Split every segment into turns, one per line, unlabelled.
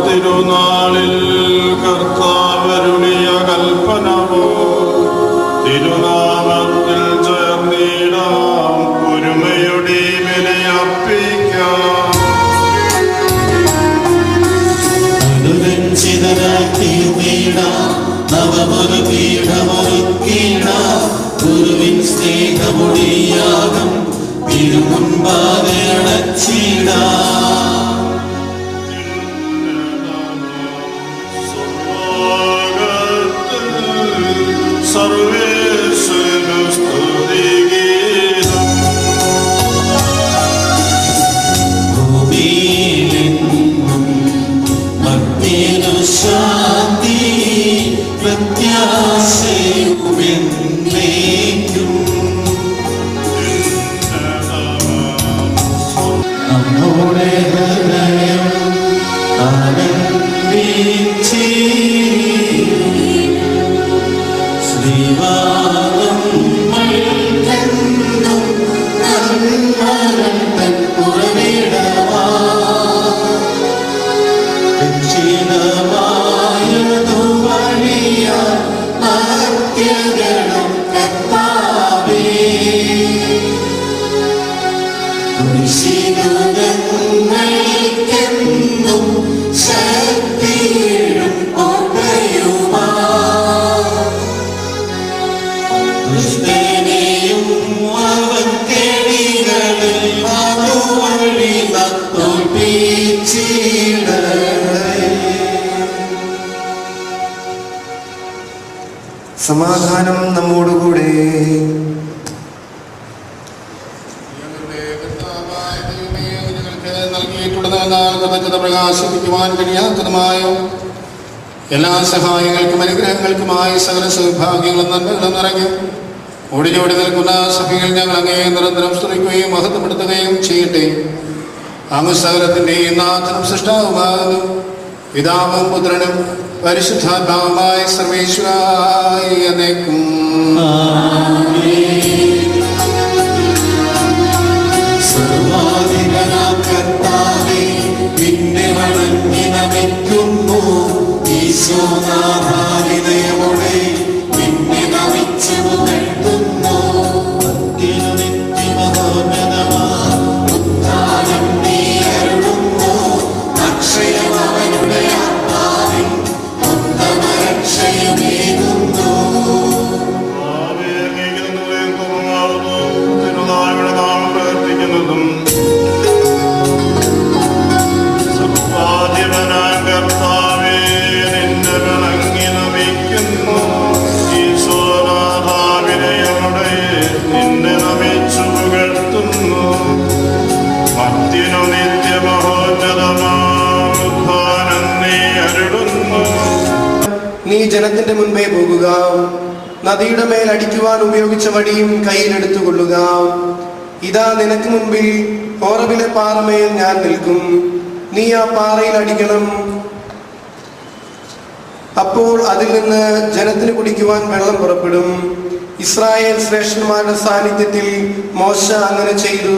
തിരുനാളിൽ കർത്താവരുളിയ കൽപ്പനവോ തിരുനാമത്തിൽ ചേർന്നിടാം ഒരുമയുടെ ബലിയർപ്പിക്കാം.
ഗുരുവിൻ സ്നേഹമൊഴിയാകം തിരുമുൻപാകെ അടച്ചിടാം.
സർവേശ്വരനു സ്തുതിഗീതം.
ഭൂമിയിലെങ്ങും ഭക്തിനു ശാന്തി പ്രത്യാശയുമെന്നേക്കും. നമ്മുടെ ഹൃദയം ആനന്ദിച്ചേ
സമാധാനം നമ്മോടുകൂടെ.
പ്രകാശിപ്പിക്കുവാൻ കഴിയാത്തതുമായ എല്ലാ സഹായങ്ങൾക്കും അനുഗ്രഹങ്ങൾക്കുമായി സകല സൗഭാഗ്യങ്ങളും നന്മകളും നിറഞ്ഞു ഓടിച്ചോടി നിൽക്കുന്ന സഭയിൽ ഞങ്ങൾ അങ്ങേ നിരന്തരം സ്തുതിക്കുകയും മഹത്വപ്പെടുത്തുകയും ചെയ്യട്ടെ. അങ്ങ് സകലത്തിൻ്റെയും നാഥനും സൃഷ്ടാവുമാകുന്നു. പിതാവും പുത്രനും പരിശുദ്ധാത്മാവുമായ സർവേശ്വരായ എന്നേക്കും.
സർവാധിപനാം കർത്താവേ, നിന്നെ വണങ്ങി നമിക്കുന്നു. ഈശോനാഥാവിനയമോടെ നിന്നെ നമിച്ചു പുകഴ്ത്തുന്നു. നിത്യമഹോന്നതമാം ഉദ്ധാനം നീ അരുളുന്നു. അക്ഷയമവനുടെ ആത്മാവിൻ ഉത്തമരക്ഷയമേകുന്നു.
തിരുനാളുടെ നാമം പ്രവർത്തിക്കുന്നതും സർവാധിപനായ കർത്താവേ, നിന്നെ വണങ്ങി നമിക്കുന്നു. ഈശോനാഥാവിനയമോടെ നിന്നെ നമിച്ചു പുകഴ്ത്തുന്നു. ഭക്തിനു നിത്യമഹോന്നതമാം ഉദ്ധാനം നീ അരുളുന്നു.
നീ ജനത്തിന്റെ മുൻപേ പോകുക. നദിയുടെ മേൽ അടിക്കുവാൻ ഉപയോഗിച്ച വടിയും കയ്യിലെടുത്തുകൊള്ളുക. ഇതാ നിനക്ക് മുൻപിൽ ഹോറബിലെ പാറമേൽ ഞാൻ നിൽക്കും. നീ ആ പാറയിൽ അടിക്കണം. അപ്പോൾ അതിൽ നിന്ന് ജനത്തിന് കുടിക്കുവാൻ വെള്ളം പുറപ്പെടും. ഇസ്രായേൽ ശ്രേഷ്ഠന്മാരുടെ സാന്നിധ്യത്തിൽ മോശ അങ്ങനെ ചെയ്തു.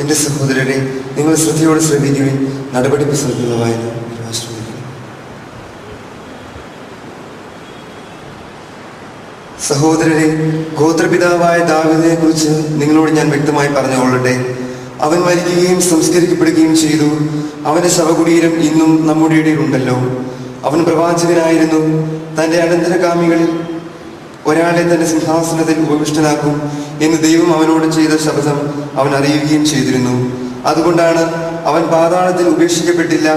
എൻ്റെ സഹോദരനെ, നിങ്ങൾ ശ്രദ്ധയോടെ ശ്രദ്ധിക്കുവിൻ. നടപടി പുസ്തകത്തിലുള്ള വായന ആശ്രയിക്കും. സഹോദരരെ, ഗോത്രപിതാവായ ദാവീദിനെ കുറിച്ച് നിങ്ങളോട് ഞാൻ വ്യക്തമായി പറഞ്ഞുകൊള്ളട്ടെ. അവൻ മരിക്കുകയും സംസ്കരിക്കപ്പെടുകയും ചെയ്തു. അവന്റെ ശവകുടീരം ഇന്നും നമ്മുടെ ഇടയിൽ ഉണ്ടല്ലോ. അവൻ പ്രവാചകനായിരുന്നു. തൻ്റെ അനന്തരകാമികളിൽ ഒരാളെ തൻ്റെ സിംഹാസനത്തിൽ ഉപവിഷ്ടനാക്കും എന്ന് ദൈവം അവനോട് ചെയ്ത ശപഥം അവൻ അറിയുകയും ചെയ്തിരുന്നു. അതുകൊണ്ടാണ് അവൻ പാതാളത്തിൽ ഉപേക്ഷിക്കപ്പെട്ടില്ല,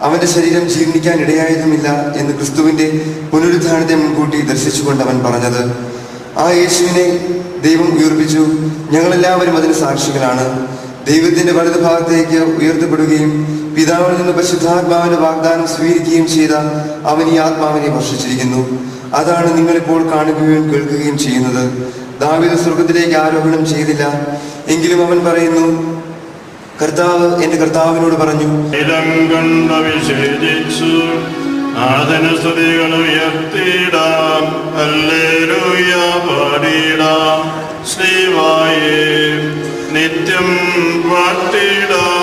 അവന്റെ ശരീരം ജീർണിക്കാൻ ഇടയായതുമില്ല എന്ന് ക്രിസ്തുവിന്റെ പുനരുദ്ധാനത്തെ മുൻകൂട്ടി ദർശിച്ചുകൊണ്ട് അവൻ പറഞ്ഞത്. ആ യേശുവിനെ ദൈവം ഉയർപ്പിച്ചു. ഞങ്ങളെല്ലാവരും അതിന് സാക്ഷികളാണ്. ദൈവത്തിന്റെ വലതുഭാഗത്തേക്ക് ഉയർത്തപ്പെടുകയും പിതാവിൽ നിന്ന് പരിശുദ്ധാത്മാവിന്റെ വാഗ്ദാനം സ്വീകരിക്കുകയും ചെയ്ത അവൻ ഈ ആത്മാവിനെ വർഷിച്ചിരിക്കുന്നു. അതാണ് നിങ്ങളിപ്പോൾ കാണുകയും കേൾക്കുകയും ചെയ്യുന്നത്. ദാവീദ് സ്വർഗത്തിലേക്ക് ആരോഹണം ചെയ്തില്ല, എങ്കിലും അവൻ പറയുന്നു, കർത്താവ് എന്റെ കർത്താവിനോട് പറഞ്ഞു,
നിത്യം പാട്ടിടാം.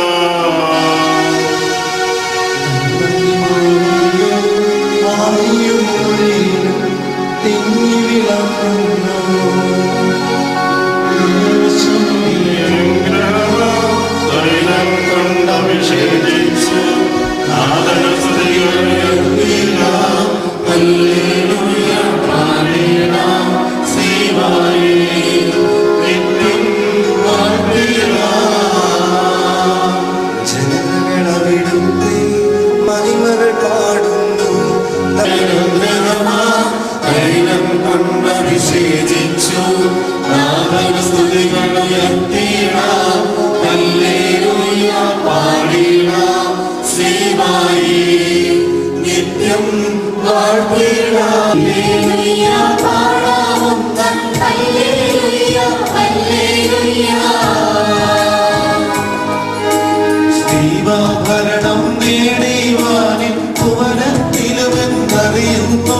ഭരണം നേടിവാനിൽ ഭുവനത്തിലുമെന്നറിയുന്നു.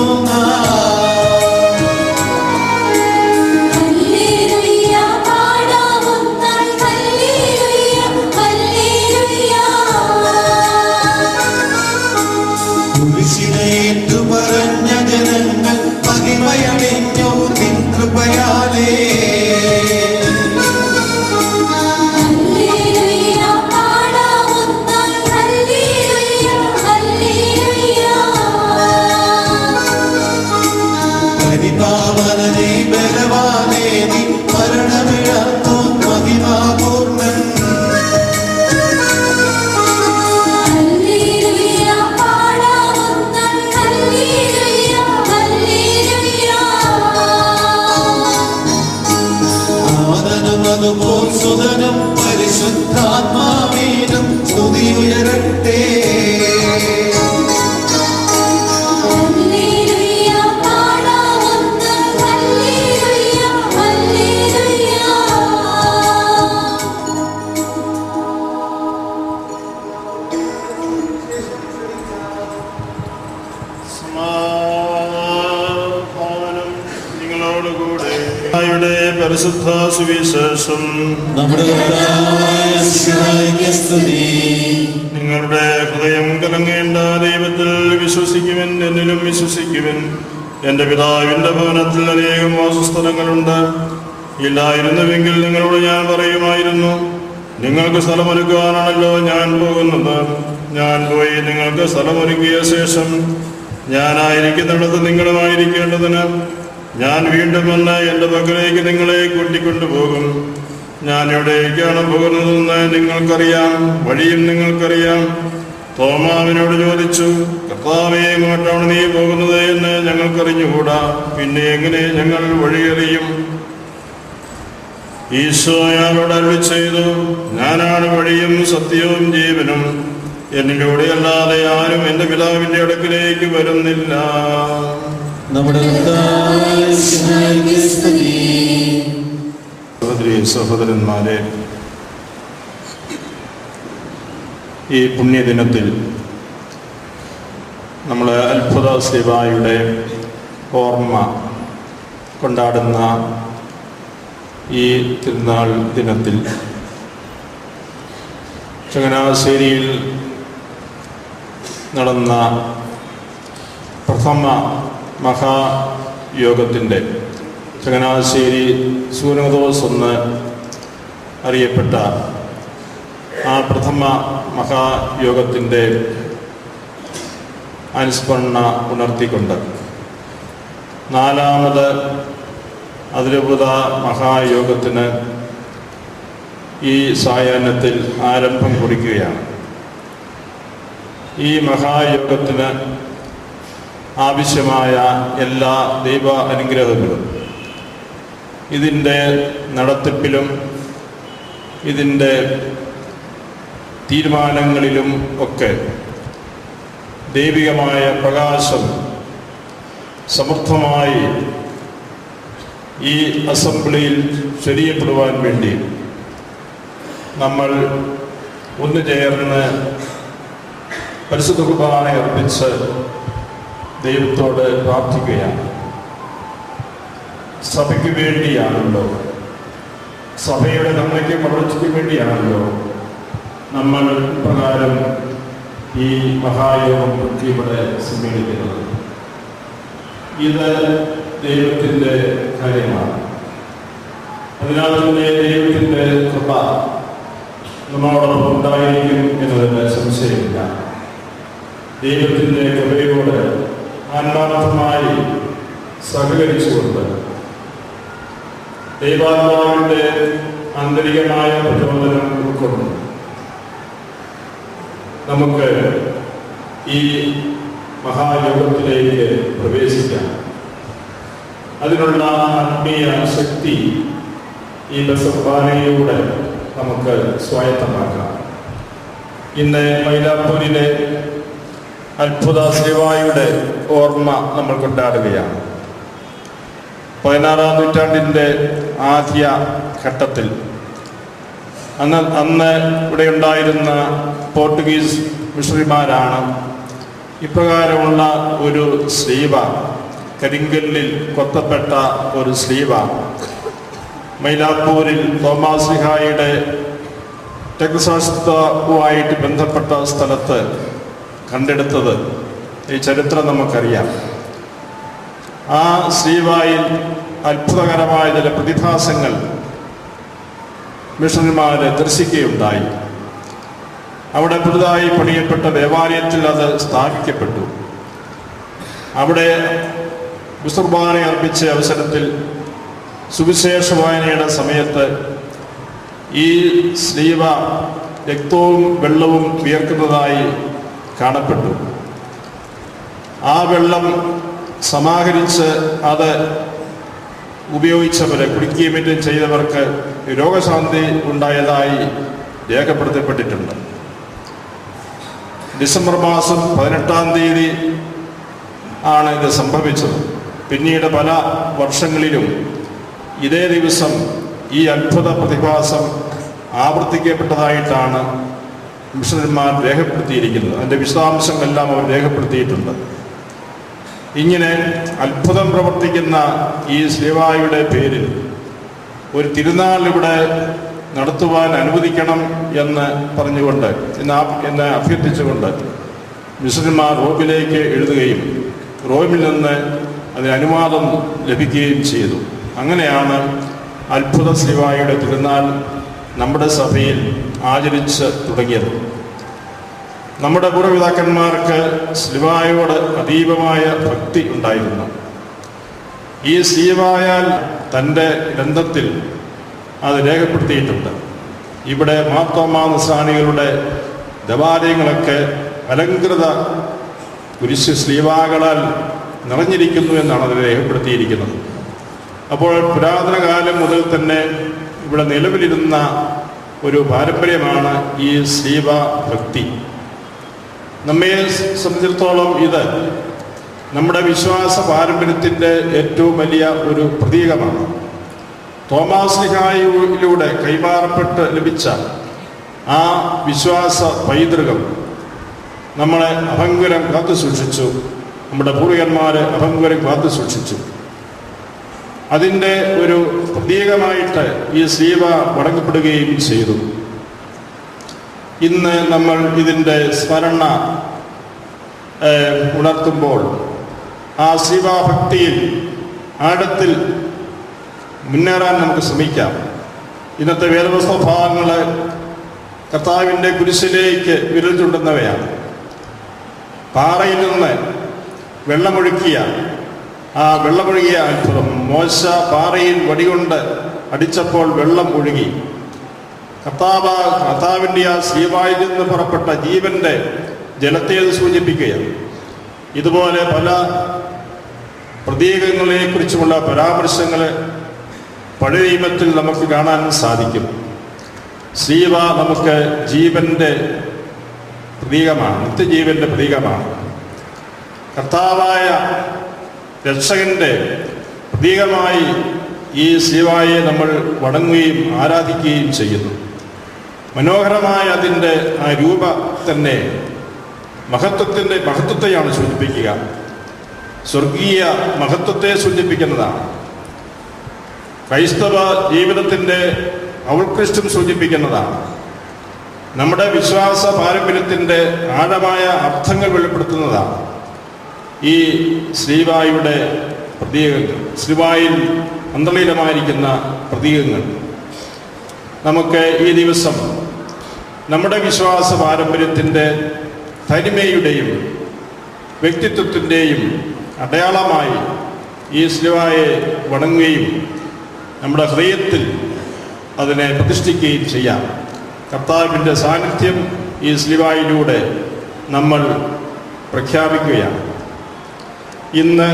കുരിശിനേറ്റു പറഞ്ഞ ജനങ്ങൾ മഹിമയണിഞ്ഞു നിൻ കൃപയാലേ. പരിപാവനേ ബലവാനേ നീ മരണമിഴന്നു മഹിമാപൂർണ്ണൻ. അതുപോൽ സുതനും പരിശുദ്ധാത്മാവീനും സ്തുതി ഉയരട്ടെ.
പരിശുദ്ധ സുവിശേഷം. നിങ്ങളുടെ ഹൃദയം കലങ്ങേണ്ട, ദൈവത്തിൽ വിശ്വസിക്കുവൻ, എന്നിലും വിശ്വസിക്കുവൻ. എൻ്റെ പിതാവിൻ്റെ ഭവനത്തിൽ അനേകം വാസസ്ഥലങ്ങളുണ്ട്. ഇല്ലായിരുന്നുവെങ്കിൽ നിങ്ങളോട് ഞാൻ പറയുമായിരുന്നു. നിങ്ങൾക്ക് സ്ഥലമൊരുക്കുവാനാണല്ലോ ഞാൻ പോകുന്നത്. ഞാൻ പോയി നിങ്ങൾക്ക് സ്ഥലമൊരുക്കിയ ശേഷം ഞാനായിരിക്കുന്നിടത്ത് നിങ്ങളുമായിരിക്കേണ്ടതിന് ഞാൻ വീണ്ടും വന്ന് എൻ്റെ പക്കലേക്ക് നിങ്ങളെ കൂട്ടിക്കൊണ്ടുപോകും. ഞാൻ എവിടേക്കാണ് പോകുന്നതെന്ന് നിങ്ങൾക്കറിയാം, വഴിയും നിങ്ങൾക്കറിയാം. തോമാവിനോട് ചോദിച്ചു, കർത്താവേ, എങ്ങോട്ടാണ് നീ പോകുന്നത് എന്ന് ഞങ്ങൾക്കറിഞ്ഞുകൂടാ, പിന്നെ എങ്ങനെ ഞങ്ങൾ വഴിയറിയും? ഈശോ അയാളോട് അരുളിച്ചെയ്തു, ഞാനാണ് വഴിയും സത്യവും ജീവനും. എന്നിലൂടെ അല്ലാതെ ആരും എൻ്റെ പിതാവിൻ്റെ അടുക്കിലേക്ക് വരുന്നില്ല. സഹോദരീ സഹോദരന്മാരെ, ഈ പുണ്യദിനത്തിൽ നമ്മൾ അത്ഭുത ശ്രീവായുടെ ഓർമ്മ കൊണ്ടാടുന്ന ഈ തിരുനാൾ ദിനത്തിൽ ചങ്ങനാശ്ശേരിയിൽ നടന്ന പ്രഥമ മഹായോഗത്തിൻ്റെ ചങ്ങനാശ്ശേരി സൂനോദോസ് എന്ന് അറിയപ്പെട്ട ആ പ്രഥമ മഹായോഗത്തിൻ്റെ അനുസ്മരണ ഉണർത്തിക്കൊണ്ട് നാലാമത് അതിരൂപത മഹായോഗത്തിന് ഈ സായാഹ്നത്തിൽ ആരംഭം കുറിക്കുകയാണ്. ഈ മഹായോഗത്തിന് ആവശ്യമായ എല്ലാ ദൈവ അനുഗ്രഹങ്ങളും ഇതിൻ്റെ നടത്തിപ്പിലും ഇതിൻ്റെ തീരുമാനങ്ങളിലും ഒക്കെ ദൈവികമായ പ്രകാശം സമൃദ്ധമായി ഈ അസംബ്ലിയിൽ ചൊരിയപ്പെടുവാൻ വേണ്ടി നമ്മൾ ഒന്നു ചേർന്ന് പരിശുദ്ധ കുർബാന അർപ്പിച്ച് ദൈവത്തോട് പ്രാർത്ഥിക്കുകയാണ്. സഭയ്ക്ക് വേണ്ടിയാണല്ലോ, സഭയുടെ നന്മയ്ക്ക് വളർച്ചയ്ക്ക് വേണ്ടിയാണല്ലോ നമ്മൾ പ്രകാരം ഈ മഹായോഗം ഇവിടെ സമ്മേളിക്കുന്നത്. ഇത് ദൈവത്തിൻ്റെ കാര്യമാണ്. അതിനാൽ തന്നെ ദൈവത്തിൻ്റെ കൃപ നമ്മളോടൊപ്പം ഉണ്ടായിരിക്കും എന്നതിന് സംശയമില്ല. ദൈവത്തിൻ്റെ കൃപയോട് ആത്മാർത്ഥമായി സഹകരിച്ചുകൊണ്ട് ദൈവാത്മാവിൻ്റെ ആന്തരികമായ പ്രചോദനം ഉൾക്കൊണ്ട് നമുക്ക് ഈ മഹായോഗത്തിലേക്ക് പ്രവേശിക്കാം. അതിനുള്ള ആത്മീയ ശക്തി ഈ ബസർബാനയിലൂടെ നമുക്ക് സ്വായത്തമാക്കാം. ഇന്ന് മൈലാപ്പൂരിലെ അത്ഭുത ശ്രീവായുടെ ഓർമ്മ നമ്മൾ കൊണ്ടാടുകയാണ്. 16-ാം നൂറ്റാണ്ടിൻ്റെ ആദ്യ ഘട്ടത്തിൽ അന്ന് ഇവിടെ ഉണ്ടായിരുന്ന പോർട്ടുഗീസ് മിഷണറിമാരാണ് ഇപ്രകാരമുള്ള ഒരു സ്ലീവ, കരിങ്കല്ലിൽ കൊത്തപ്പെട്ട ഒരു സ്ലീവ മൈലാപ്പൂരിൽ തോമാശ്ലീഹായുടെ രക്തസാക്ഷിത്വവുമായിട്ട് ബന്ധപ്പെട്ട സ്ഥലത്ത് കണ്ടെടുത്തത്. ഈ ചരിത്രം നമുക്കറിയാം. ആ ശ്രീവായിൽ അത്ഭുതകരമായ ചില പ്രതിഭാസങ്ങൾ മിഷണറിമാരെ ദർശിക്കുകയുണ്ടായി. അവിടെ പുതുതായി പണിയപ്പെട്ട ദേവാലയത്തിൽ അത് സ്ഥാപിക്കപ്പെട്ടു. അവിടെ കുർബാന അർപ്പിച്ച അവസരത്തിൽ സുവിശേഷ വായനയുടെ സമയത്ത് ഈ സ്ലീവ രക്തവും വെള്ളവും വിയർക്കുന്നതായി കാണപ്പെട്ടു. ആ വെള്ളം സമാഹരിച്ച് അത് ഉപയോഗിച്ചവരെ കുടിക്കുകയും മറ്റും ചെയ്തവർക്ക് രോഗശാന്തി ഉണ്ടായതായി രേഖപ്പെടുത്തപ്പെട്ടിട്ടുണ്ട്. ഡിസംബർ മാസം 18-ാം തീയതി ആണ് ഇത് സംഭവിച്ചത്. പിന്നീട് പല വർഷങ്ങളിലും ഇതേ ദിവസം ഈ അത്ഭുത പ്രതിഭാസം ആവർത്തിക്കപ്പെട്ടതായിട്ടാണ് മിഷണറിമാർ രേഖപ്പെടുത്തിയിരിക്കുന്നത്. അതിൻ്റെ വിശദാംശങ്ങളെല്ലാം അവർ രേഖപ്പെടുത്തിയിട്ടുണ്ട്. ഇങ്ങനെ അത്ഭുതം പ്രവർത്തിക്കുന്ന ഈ ശ്രീവായുടെ പേരിൽ ഒരു തിരുനാൾ ഇവിടെ നടത്തുവാൻ അനുവദിക്കണം എന്ന് പറഞ്ഞുകൊണ്ട് എന്ന് അഭ്യർത്ഥിച്ചുകൊണ്ട് മിഷണറിമാർ റോമിലേക്ക് എഴുതുകയും റോമിൽ നിന്ന് അതിന് അനുവാദം ലഭിക്കുകയും ചെയ്തു. അങ്ങനെയാണ് അത്ഭുത ശ്രീവായുടെ തിരുനാൾ നമ്മുടെ സഭയിൽ ആചരിച്ച് തുടങ്ങിയത്. നമ്മുടെ പൂർവ്വപിതാക്കന്മാർക്ക് ശ്രീവായോട് അതീവമായ ഭക്തി ഉണ്ടായിരുന്നു. ഈ ശ്രീവായാൽ തൻ്റെ ഗ്രന്ഥത്തിൽ അത് രേഖപ്പെടുത്തിയിട്ടുണ്ട്. ഇവിടെ മാർത്തോമാ നസ്രാണികളുടെ ദേവാലയങ്ങളൊക്കെ അലങ്കൃത കുരിശ് ശ്രീവാകളാൽ നിറഞ്ഞിരിക്കുന്നു എന്നാണ് അത് രേഖപ്പെടുത്തിയിരിക്കുന്നത്. അപ്പോൾ പുരാതന കാലം മുതൽ തന്നെ ഇവിടെ നിലവിലിരുന്ന ഒരു പാരമ്പര്യമാണ് ഈ ശ്രീവ ഭക്തി. നമ്മെ സംബന്ധിച്ചിടത്തോളം ഇത് നമ്മുടെ വിശ്വാസ പാരമ്പര്യത്തിൻ്റെ ഏറ്റവും വലിയ ഒരു പ്രതീകമാണ്. തോമാശ്ലീഹായിലൂടെ കൈമാറപ്പെട്ട് ലഭിച്ച ആ വിശ്വാസ പൈതൃകം നമ്മളെ അഭംഗുരം കാത്തു സൂക്ഷിച്ചു. നമ്മുടെ പൂർവികന്മാരെ അഭംഗുരം കാത്തു സൂക്ഷിച്ചു. അതിൻ്റെ ഒരു പ്രതീകമായിട്ട് ഈ ശ്രീവ വണങ്ങപ്പെടുകയും ചെയ്തു. ഇന്ന് നമ്മൾ ഇതിൻ്റെ സ്മരണ ഉണർത്തുമ്പോൾ ആ ശ്രീഭാഭക്തിയിൽ ആഴത്തിൽ മുന്നേറാൻ നമുക്ക് ശ്രമിക്കാം. ഇന്നത്തെ വേദപുസ്തക ഭാഗങ്ങൾ കർത്താവിൻ്റെ കുരിശിലേക്ക് വിരൽ ചൂണ്ടുന്നവയാണ്. പാറയിൽ നിന്ന് വെള്ളമൊഴുക്കിയ ആ വെള്ളമൊഴുകിയ അത്ഭുതം. മോശ പാറയിൽ വടികൊണ്ട് അടിച്ചപ്പോൾ വെള്ളം ഒഴുകി. കർത്താവിൻ്റെ ആ ശ്രീവായിൽ നിന്ന് പുറപ്പെട്ട ജീവന്റെ ജലത്തെ അത് സൂചിപ്പിക്കുകയാണ്. ഇതുപോലെ പല പ്രതീകങ്ങളെക്കുറിച്ചുമുള്ള പരാമർശങ്ങൾ പഴയ നിയമത്തിൽ നമുക്ക് കാണാൻ സാധിക്കും. ശ്രീവ നമുക്ക് ജീവന്റെ പ്രതീകമാണ്, നിത്യജീവന്റെ പ്രതീകമാണ്. കർത്താവായ രക്ഷകന്റെ പ്രതീകമായി ഈ ശ്രീവായെ നമ്മൾ വണങ്ങുകയും ആരാധിക്കുകയും ചെയ്യുന്നു. മനോഹരമായ അതിൻ്റെ ആ രൂപ തന്നെ മഹത്വത്തെയാണ് സൂചിപ്പിക്കുക. സ്വർഗീയ മഹത്വത്തെ സൂചിപ്പിക്കുന്നതാണ്. ക്രൈസ്തവ ജീവിതത്തിൻ്റെ ഔത്കൃഷ്ടം സൂചിപ്പിക്കുന്നതാണ്. നമ്മുടെ വിശ്വാസ പാരമ്പര്യത്തിൻ്റെ ആഴമായ അർത്ഥങ്ങൾ വെളിപ്പെടുത്തുന്നതാണ് ഈ ശ്രീവായുടെ പ്രതീകങ്ങൾ, ശ്രീവായിൽ അന്തർലീനമായിരിക്കുന്ന പ്രതീകങ്ങൾ. നമുക്ക് ഈ ദിവസം നമ്മുടെ വിശ്വാസ പാരമ്പര്യത്തിൻ്റെ തനിമയുടെയും വ്യക്തിത്വത്തിൻ്റെയും അടയാളമായി ഈ ശ്രീവായെ വണങ്ങുകയും നമ്മുടെ ഹൃദയത്തിൽ അതിനെ പ്രതിഷ്ഠിക്കുകയും ചെയ്യാം. കർത്താവിൻ്റെ സാന്നിധ്യം ഈ ശ്രീവായിലൂടെ നമ്മൾ പ്രഖ്യാപിക്കുകയാണ്. ഇന്ന്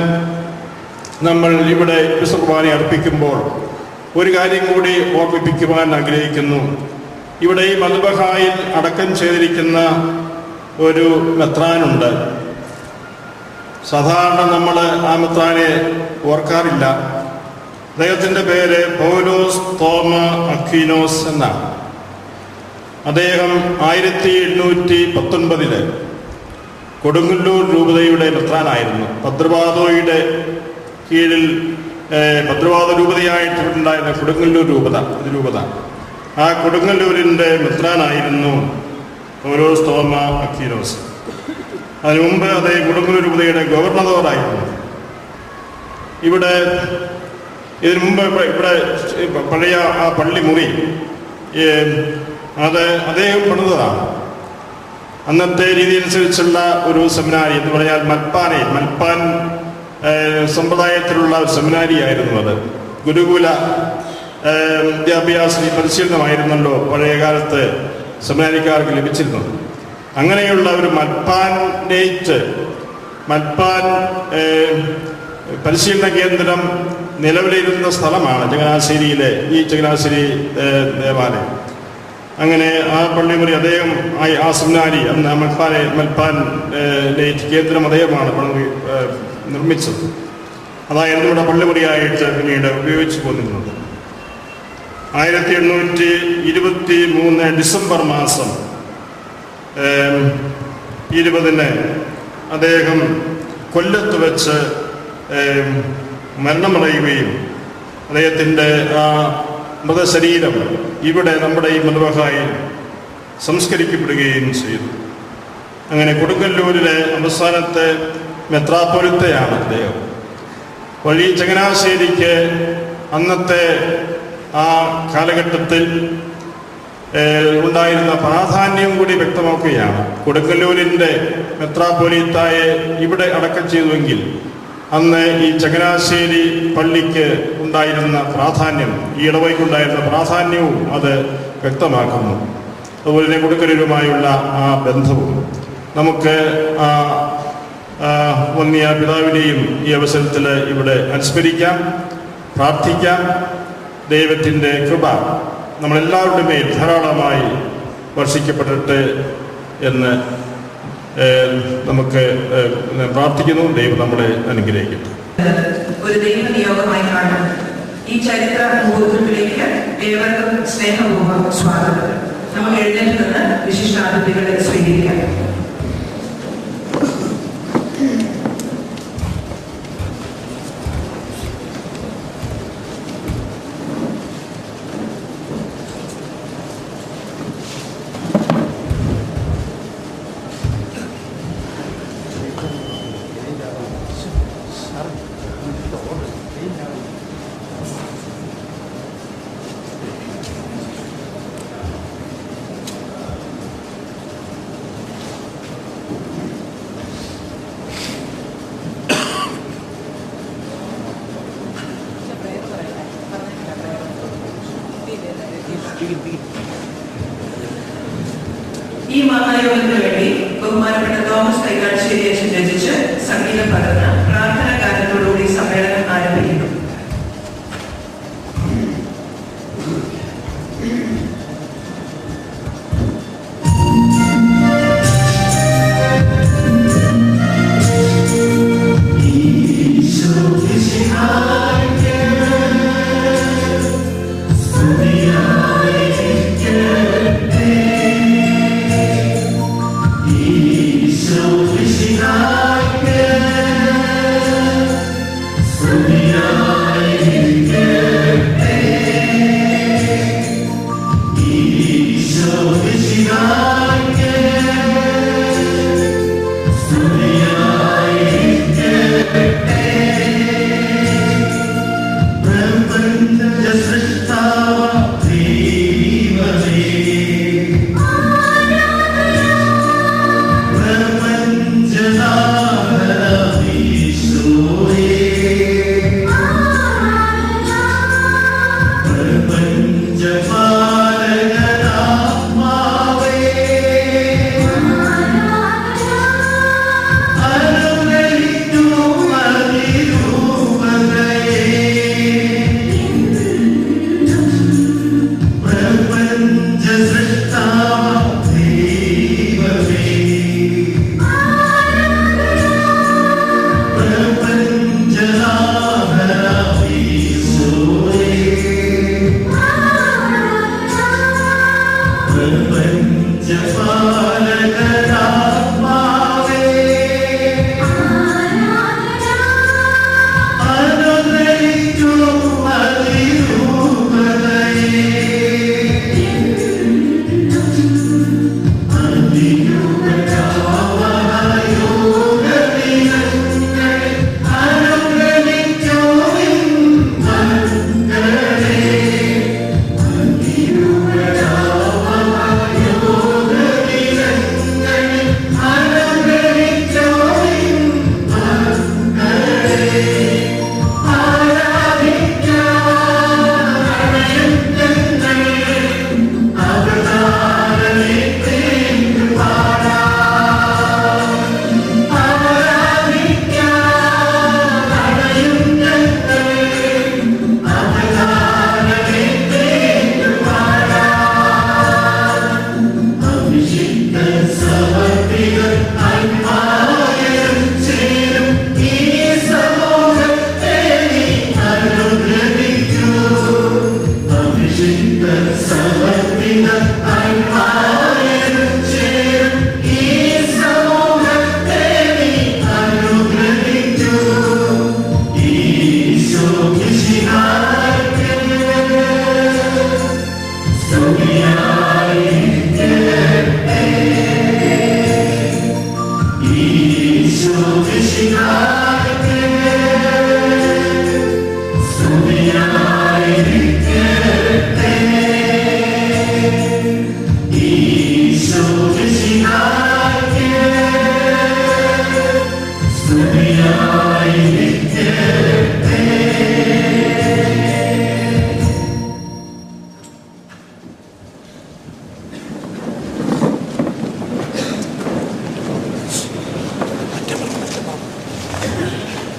നമ്മൾ ഇവിടെ കുർബാന അർപ്പിക്കുമ്പോൾ ഒരു കാര്യം കൂടി ഓർമ്മിപ്പിക്കുവാൻ ആഗ്രഹിക്കുന്നു. ഇവിടെ ഈ മദ്ബഹായിൽ അടക്കം ചെയ്തിരിക്കുന്ന ഒരു മെത്രാനുണ്ട്. സാധാരണ നമ്മൾ ആ മെത്രാനെ ഓർക്കാറില്ല. അദ്ദേഹത്തിൻ്റെ പേര് പൗലോസ് തോമ അക്വീനോസ് എന്നാണ്. അദ്ദേഹം 1819 കൊടുങ്ങല്ലൂർ രൂപതയുടെ മെത്രാനായിരുന്നു. ഭദ്രവാദോയുടെ കീഴിൽ ഭദ്രവാദ രൂപതയായിട്ടുണ്ടായിരുന്ന കൊടുങ്ങല്ലൂർ രൂപത ആ കൊടുങ്ങല്ലൂരിൻ്റെ മെത്രാനായിരുന്നു പൗലോസ് തോമ അക്വീനോസ്. അതിനു മുമ്പ് അദ്ദേഹം കൊടുങ്ങല്ലൂർ രൂപതയുടെ ഗവർണറായിരുന്നു. ഇതിനു മുമ്പ് ഇവിടെ പഴയ ആ പള്ളിമുറി അത് അദ്ദേഹം പണിതതാണ്. അന്നത്തെ രീതി അനുസരിച്ചുള്ള ഒരു സെമിനാരി എന്ന് പറഞ്ഞാൽ മൽപ്പാൻ സമ്പ്രദായത്തിലുള്ള ഒരു സെമിനാരി ആയിരുന്നു അത്. ഗുരുകുല വിദ്യാഭ്യാസ പരിശീലനമായിരുന്നല്ലോ പഴയ കാലത്ത് സെമിനാരിക്കാർക്ക് ലഭിച്ചിരുന്നത്. അങ്ങനെയുള്ള ഒരു മൽപ്പാൻ പരിശീലന കേന്ദ്രം നിലവിലിരുന്ന സ്ഥലമാണ് ചങ്ങനാശ്ശേരിയിലെ ഈ ചങ്ങനാശ്ശേരി ദേവാലയം. അങ്ങനെ ആ പള്ളിമുറി അദ്ദേഹം ആ സെമിനാരി അന്ന് മൽപ്പാൻ കേന്ദ്രം അദ്ദേഹമാണ് നിർമ്മിച്ചത്. അതായിരുന്നു ഇവിടെ പള്ളിമുറിയായിട്ട് പിന്നീട് ഉപയോഗിച്ചു പോന്നിരുന്നത്. 1823 ഡിസംബർ മാസം 20 അദ്ദേഹം കൊല്ലത്ത് വെച്ച് മരണമടയുകയും അദ്ദേഹത്തിൻ്റെ ആ മൃതശരീരം ഇവിടെ നമ്മുടെ ഈ മദ്ബഹായിൽ സംസ്കരിക്കപ്പെടുകയും ചെയ്തു. അങ്ങനെ കൊടുങ്ങല്ലൂരിലെ അവസാനത്തെ മെത്രാപ്പൊലിത്തയാണ് അദ്ദേഹം. വഴി ചങ്ങനാശ്ശേരിക്ക് അന്നത്തെ ആ കാലഘട്ടത്തിൽ ഉണ്ടായിരുന്ന പ്രാധാന്യം കൂടി വ്യക്തമാക്കുകയാണ്. കൊടുങ്ങല്ലൂരിൻ്റെ മെത്രാപ്പൊലീത്തായെ ഇവിടെ അടക്കം ചെയ്തുവെങ്കിൽ അന്ന് ഈ ചങ്ങനാശ്ശേരി പള്ളിക്ക് ഉണ്ടായിരുന്ന പ്രാധാന്യം, ഈ ഇടവയ്ക്കുണ്ടായിരുന്ന പ്രാധാന്യവും അത് വ്യക്തമാക്കുന്നു. അതുപോലെ തന്നെ കൊടുങ്ങല്ലൂരുമായുള്ള ആ ബന്ധവും നമുക്ക് വന്യ പിതാവിനെയും ഈ അവസരത്തിൽ ഇവിടെ അനുസ്മരിക്കാം, പ്രാർത്ഥിക്കാം. ദൈവത്തിൻ്റെ കൃപ നമ്മളെല്ലാവരുടെ മേൽ ധാരാളമായി വർഷിക്കപ്പെട്ടിട്ട് എന്ന് നമുക്ക് പ്രാർത്ഥിക്കുന്നു. ദൈവം നമ്മളെ അനുഗ്രഹിക്കട്ടെ.
ഒരു ദൈവനിയോഗമായി കാണുന്നു. ഈ ചരിത്ര മുഹൂർത്തത്തിലേക്ക് ഏവർക്കും സ്നേഹപൂർവ്വം സ്വാഗതം. നമുക്ക് എഴുന്നേറ്റ് നിന്ന് വിശിഷ്ടാതിഥികളെ സ്വീകരിക്കാം. ഈ മഹായോഗത്തിന് വേണ്ടി ബഹുമാനപ്പെട്ട തോമസ് കൈകാഴ്ചേരി അച്ഛൻ രചിച്ച് സംഗീതം പകർന്ന പ്രാർത്ഥനാ ഗാനത്തോടുകൂടി സമ്മേളനം ആരംഭിക്കുന്നു.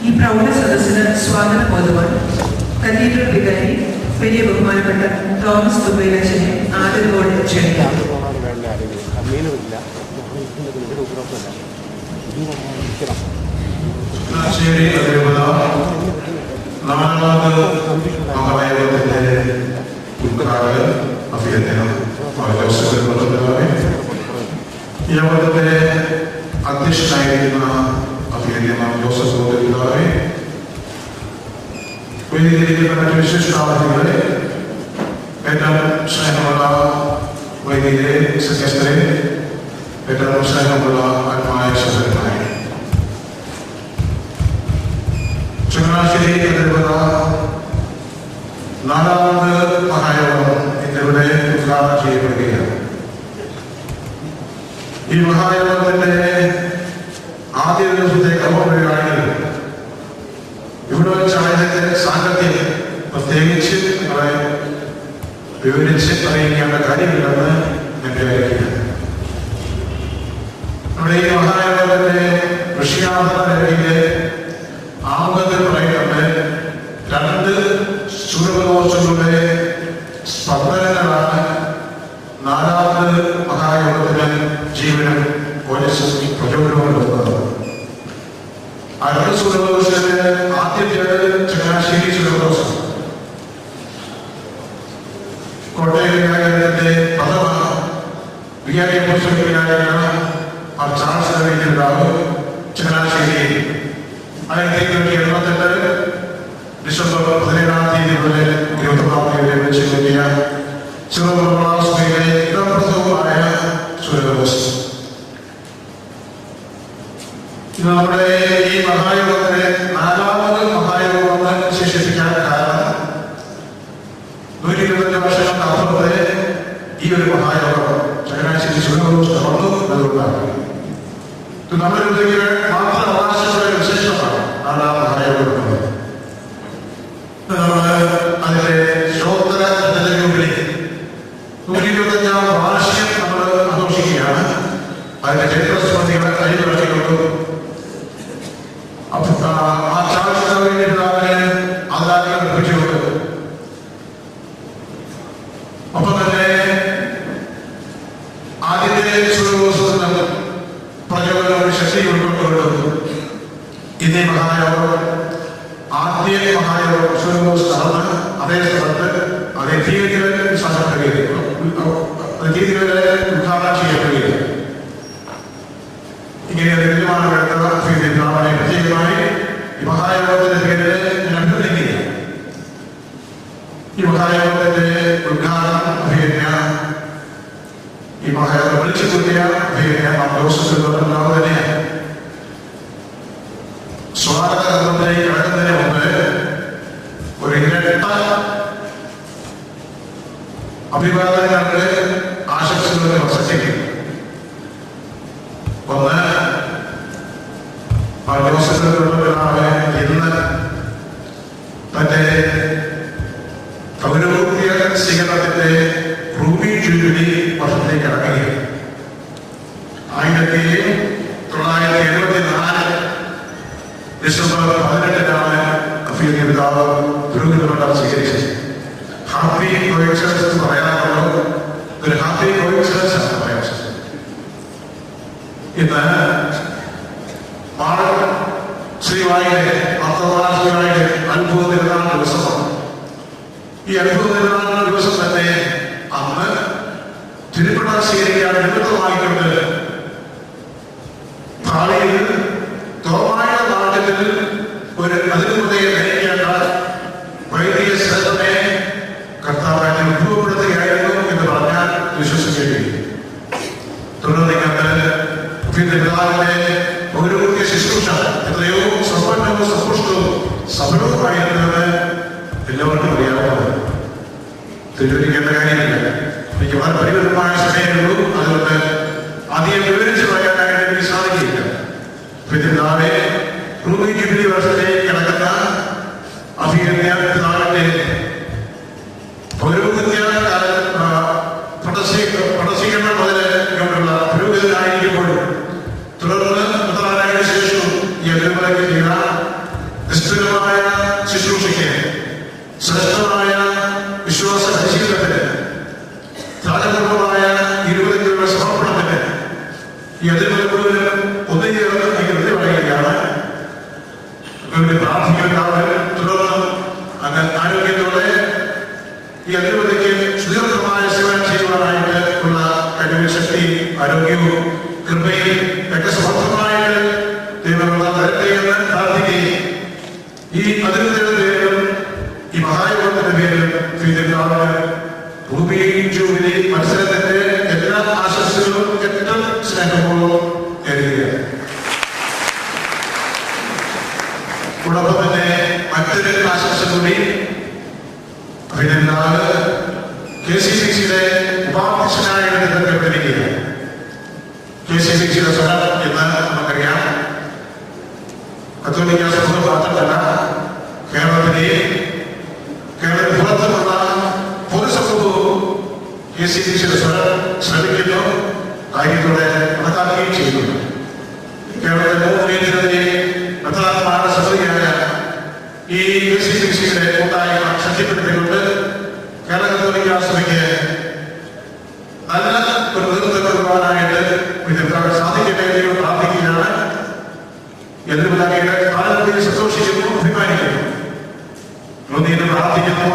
ഈ പ്രൗഢ സദസ്സിന് സ്വാഗതം ബോധവാൻ കത്തീഡ്രൽ വികാരി വലിയ ബഹുമാനപ്പെട്ട തോമസ് തുമ്പയിലച്ഛനെ ആദരവോടെ ക്ഷണിക്കാം.
അധ്യക്ഷനായിരിക്കുന്ന അഭിനന്ദനം ജോസഫ് ഗോത്രപിതാവേ, വേദിയിലിരിക്കുന്ന മറ്റ് വിശിഷ്ടാതിഥികളെ, ഏറ്റവും സ്നേഹമുള്ള വൈദികരെ, സന്യസ്തരെ, ഏറ്റവും സ്നേഹമുള്ള ആത്മായ സഹോദരന്മാരെ, ചങ്ങനാശ്ശേരി അതിരൂപത നാലാമത് മഹായോഗം ഇന്നിവിടെ ഉദ്ഘാടനം ചെയ്യപ്പെടുകയാണ്. ഈ മഹായോഗത്തിന്റെ ആദ്യ ദിവസത്തെ കർമ്മപരിപാടികൾ ഇവിടെ വെച്ചായതിന്റെ സാങ്കത്യം പ്രത്യേകിച്ച് നിങ്ങളെ വിവരിച്ച് അറിയിക്കേണ്ട കാര്യമില്ലെന്ന് ഞാൻ വിചാരിക്കുക. നമ്മുടെ ഈ മഹായോഗത്തിന്റെ ഋഷിയാത്രയിലെ ആമുഖത്തിൽ പറയുന്നത് 2 സൂര്യകോശങ്ങളുടെ സ്പന്ദനങ്ങളാണ് 4ാമത് മഹായോഗത്തിന് ജീവനും പ്രചോദനവും നൽകുന്നത്. ആ 2 സൂര്യകോശത്തില് ആദ്യത്തേത് ചങ്ങനാശ്ശേരി സൂര്യകോശം. കോട്ടയം വിനായകന്റെ പ്രഥമ വിനായകനാണ് ചാൾസ് അറിയിച്ചിട്ടുണ്ടാവും ചങ്ങനാശ്ശേരി. 1978 ഡിസംബർ 17-ാം തീയതി മുതൽ 21-ാം തീയതി വെച്ച് നൽകിയ ശിവപ്രഭാസ്മയിലെ ഇടപ്രസവമായ സൂര്യകോശം. ഇത് നമ്മുടെ ഈ മഹായോഗത്തിലെ 4ാമത് മഹായോഗമെന്ന് വിശേഷിപ്പിക്കാൻ കാരണം 125 വർഷങ്ങൾക്ക് അപ്പുറത്തെ ഈ ഒരു മഹായോഗം ചങ്ങനാശ്ശേരി ശിവകോശം നടന്നു എന്നതുകൊണ്ടാണ്. ഇത് നമ്മുടെ മാത്രം അവകാശപ്പെട്ട വിശേഷമാണ് 4ാം മഹായോഗം. അതിന്റെ ശ്രോത്ര ജൂബിലി 125-ാം വാർഷികം നമ്മൾ ആഘോഷിക്കുകയാണ്. അതിന്റെ ചരിത്രസ്മൃതികളെ അഴിവിറക്കിക്കൊണ്ടു ആ ചാർജിന് വേണ്ടിയിട്ടുള്ള ആദായങ്ങൾ ലഭിച്ചുകൊണ്ട് ഒപ്പം തന്നെ ആദ്യത്തെ സൂര്യകോശത്തിന് പ്രചോദനവും ശക്തി ഉൾക്കൊണ്ടുകൊണ്ട് ഇതേ മഹായോഗം ആദ്യ മഹായോഗം സൂര്യകോശം നടന്ന് അതേ സ്ഥലത്ത് അതേ തീയതികൾ ഉദ്ഘാടനം ചെയ്യപ്പെടുകയാണ്. ഇങ്ങനെ തീരുമാനമെടുത്ത പ്രത്യേകമായി ഈ മഹായോഗത്തിന്റെ പേരിൽ ഞാൻ അഭിനന്ദിക്കുകയാണ്. ഈ മഹായോഗത്തിന്റെ ഉദ്ഘാടനം ഈ മഹായോഗം വിളിച്ചു കൂട്ടിയ ദിവസത്തിലുണ്ടാവുക തന്നെയാണ്. സ്വാഗത കർമ്മത്തിലേക്ക് കടക്കുന്നതിന് മുമ്പ് ഒരു ഇരട്ട അഭിവാദനങ്ങൾക്ക് ആശംസകൾ വസത്തിക്കും. ഒന്ന്, ഇന്ന് തന്റെ പൗരോഹിത്യ സ്വീകരണത്തിന്റെ റൂബി ജൂബിലി വർഷത്തേക്ക് ഇറങ്ങുകയാണ്. 1974 ഡിസംബർ 18-നാണ് അഫീലിയ പിതാവ് പുരോഹിതമണ്ഡലം സ്വീകരിച്ചത്. ഹാപ്പി കോയിൻസിഡൻസ് എന്ന് പറയാറുള്ളൂ. ഒരു ഹാപ്പി കോയിൻസിഡൻസ് ആണ് പറയാൻ. ഇന്ന് ശ്രീവായുടെ അർത്ഥവാസിയായുടെ അത്ഭുത തിരുനാൾ ദിവസമാണ്. ഈ അത്ഭുത തിരുനാൾ ദിവസം തന്നെ അന്ന് തിരുപ്പണ സ്വീകരിക്കാൻ നിമിത്തമായിക്കൊണ്ട് ഭാവിയിൽ തോമായ നാട്യത്തിൽ ഒരു അതിർമതയെ നയിക്കേണ്ട വൈദിക ശ്രദ്ധനെ കർത്താവിനെ ഉദ്ഭവപ്പെടുത്തുകയായിരുന്നു എന്ന് പറഞ്ഞാൽ വിശ്വസിക്കേണ്ടി. തുടർന്ന് പിതാവിന്റെ പൗരോഹിത്യ ശുശ്രൂഷ എത്രയോ സമ്പന്നവും സമ്പുഷ്ടവും സഫലവുമായിരുന്നത് എല്ലാവർക്കും അറിയാവുന്നത്. തെറ്റിദ്ധരിക്കേണ്ട കാര്യമില്ല. എനിക്ക് വളരെ പരിമിതമായ സമയമുള്ളൂ. അതുകൊണ്ട് അധികം വിവരിച്ച് പറയാനായിട്ട് എനിക്ക് സാധിക്കില്ല. പിതാവെ റൂബി ജൂബിലി വർഷത്തിലേക്ക് കിടക്കുന്ന അഭിനന്ദ പിതാവിന്റെ പൗരോഹിത്യ പ്രദർശിക്കണം മുതൽ ഇങ്ങോട്ടുള്ള പുരോഹിതനായിരിക്കുമ്പോൾ തുടർന്ന് മുതലായതിനു ശേഷവും ഈ അതിർമലയ്ക്ക് ചെയ്ത നിഷ്ഠുരമായ ശുശ്രൂഷയ്ക്ക് ശ്രേഷ്ഠമായ വിശ്വാസ പരിശീലനത്തിന് ത്യാഗപൂർവമായ 20 രൂപ സമർപ്പണത്തിന് ഈ അതിർമല മുഴുവനും ഒന്നുചേർന്ന് എനിക്ക് പറയുകയാണ്. പ്രാർത്ഥിക്കുന്നവരും തുടർന്ന് അങ്ങ് ആരോഗ്യത്തോടെ ഈ അതിർമലയ്ക്ക് സുദീർഘമായ സേവനം ചെയ്യുവാനായിട്ട് ഉള്ള കഴിവ്, ശക്തി, ആരോഗ്യവും കൃപയും ഒക്കെ സമർത്ഥമായിട്ട് ദൈവങ്ങളെ തരട്ടെ എന്ന് പ്രാർത്ഥിക്കുകയും ഈ അതിർമലയുടെ പേരിലും ഈ മഹായോഗത്തിന്റെ പേരിലും റൂബി ജൂബിലി മത്സരത്തിന്റെ എല്ലാ ആശംസകളും ഏറ്റവും സ്നേഹപൂർവ്വം നേരുകയാണ്. കൂടൊപ്പം തന്നെ മറ്റൊരു ആശംസ കൂടി അഭിനന്ദാവ് KCCയുടെ ഉപാധ്യക്ഷനായിട്ട് തിരഞ്ഞെടുത്തിരിക്കുകയാണ്. KCCയുടെ സ്വരം എന്ന് നമുക്കറിയാം. കത്തോലിക്ക സമൂഹം മാത്രമല്ല, കേരളത്തിൽ പുറത്തുമുള്ള പൊതുസമൂഹവും ശ്രമിക്കുന്നു, കാര്യത്തോടെ കണക്കാക്കുകയും ചെയ്യുന്നു. കേരളത്തിലെ പ്രധാനമായ സമിതിയായ ഈ UCCCയുടെ കൂട്ടായ്മ ശക്തിപ്പെടുത്തിക്കൊണ്ട് കേരള കത്തോലിക്കാ സഭയ്ക്ക് നല്ല ഒരു നേതൃത്വം കൊടുക്കുവാനായിട്ട് വിദ്യാർത്ഥികൾ സാധിക്കട്ടെ എന്ന് പ്രാർത്ഥിക്കുകയാണ്. എന്നിരുന്നാലും കാലത്തിൽ സന്തോഷിക്കുന്നു, അഭിമാനിക്കുന്നു, നന്ദിയിൽ പ്രാർത്ഥിക്കുന്നു.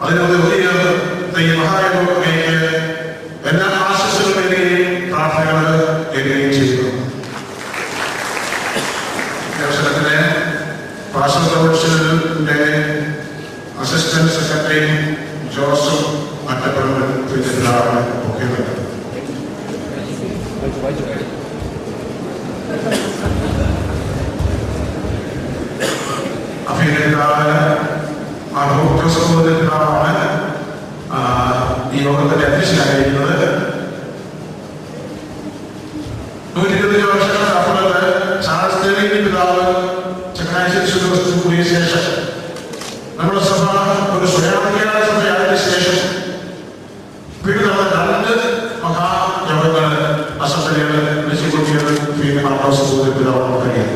അതിനൊരു വലിയ മഹായോഗത്തിലേക്ക് എല്ലാ ആശംസകളും നേരുകയും പ്രാർത്ഥനകൾ നേരുകയും ചെയ്യുന്നു. അവസരത്തിലെ പാസ്റ്റർ കൗൺസിലിന്റെ അസിസ്റ്റന്റ് സെക്രട്ടറി ജോസഫ് മറ്റപ്പുറം ഒക്കെ വരുന്നത്. അഭിനേതാവ് സഹോദരനാണ് ഈ യോഗത്തിന്റെ അധ്യക്ഷനായിരിക്കുന്നത്. 120 വർഷങ്ങളുടെ അപ്പുറത്ത് ചാൾസ് പിതാവ് ചങ്ങനാശ്ശേരി കൂടിയ ശേഷം നമ്മുടെ സഭ ഒരു സ്വയാധികാര സഭയായതിനു ശേഷം വീട് നടന്ന 2 മഹായോഗങ്ങൾ അസംബ്ലികൾ വിളിച്ചുകൂട്ടിയത് പിതാവ് കഴിയും.